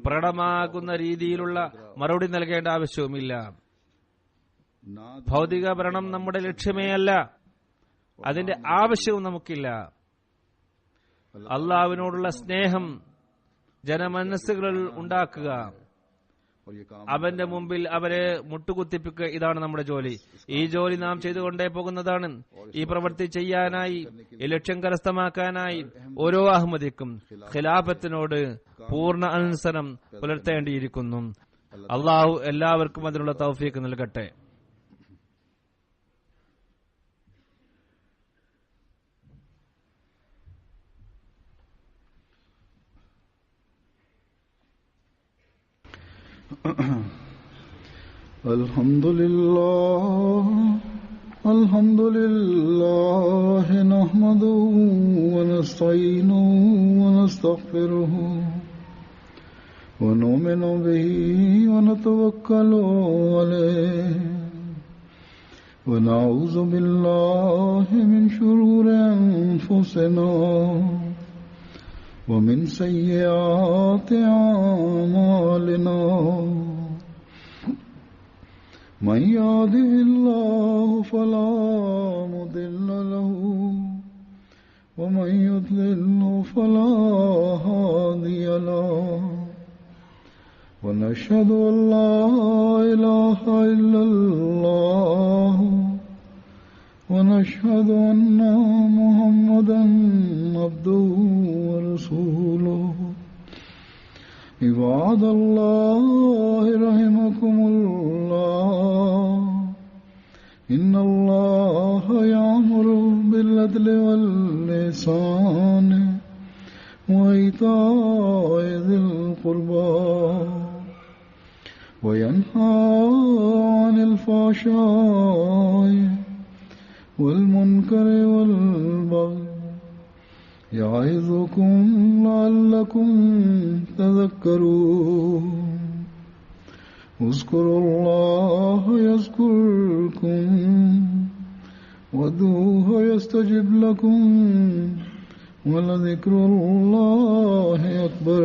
പ്രകടമാകുന്ന രീതിയിലുള്ള മറുപടി നൽകേണ്ട ആവശ്യവുമില്ല. ഭൗതിക ഭരണം നമ്മുടെ ലക്ഷ്യമേ അല്ല, അതിന്റെ ആവശ്യവും നമുക്കില്ല. അള്ളാഹുവിനോടുള്ള സ്നേഹം ജനമനസ്സുകളിൽ ഉണ്ടാക്കുക, और ये काम അവന്റെ മുമ്പിൽ അവരെ മുട്ടുകുത്തിപ്പിക്കുക, ഇതാണ് നമ്മുടെ ജോലി. ഈ ജോലി നാം ചെയ്തുകൊണ്ടേ പോകുന്നതാണ്. ഈ പ്രവൃത്തി ചെയ്യാനായി, ഈ ലക്ഷ്യം കരസ്ഥമാക്കാനായി ഓരോ അഹമ്മദിക്കും ഖിലാഫത്തിനോട് പൂർണ്ണ അനുസരണം പുലർത്തേണ്ടിയിരിക്കുന്നു. അള്ളാഹു എല്ലാവർക്കും അതിനുള്ള തൗഫീഖ് നൽകട്ടെ. Alhamdulillah nahmaduhu wa nasta'inuhu wa nastaghfiruhu wa nu'minu bihi wa natawakkalu alayhi wa na'udhu billahi min shururi anfusina wa min sayyiati a'malina. من يهده الله فلا مضل له ومن يضلل فلا هادي له ونشهد أن لا إله إلا الله ونشهد أن محمدا عبده ورسوله. عباد الله رحمكم الله إن الله يأمر بالعدل والإحسان وإيتاء ذي القربى وينهى عن الفحشاء والمنكر والبغي يعظكم لعلكم تذكرون. اذكروا الله يذكركم وادعوه يستجب لكم ولذكر الله أكبر.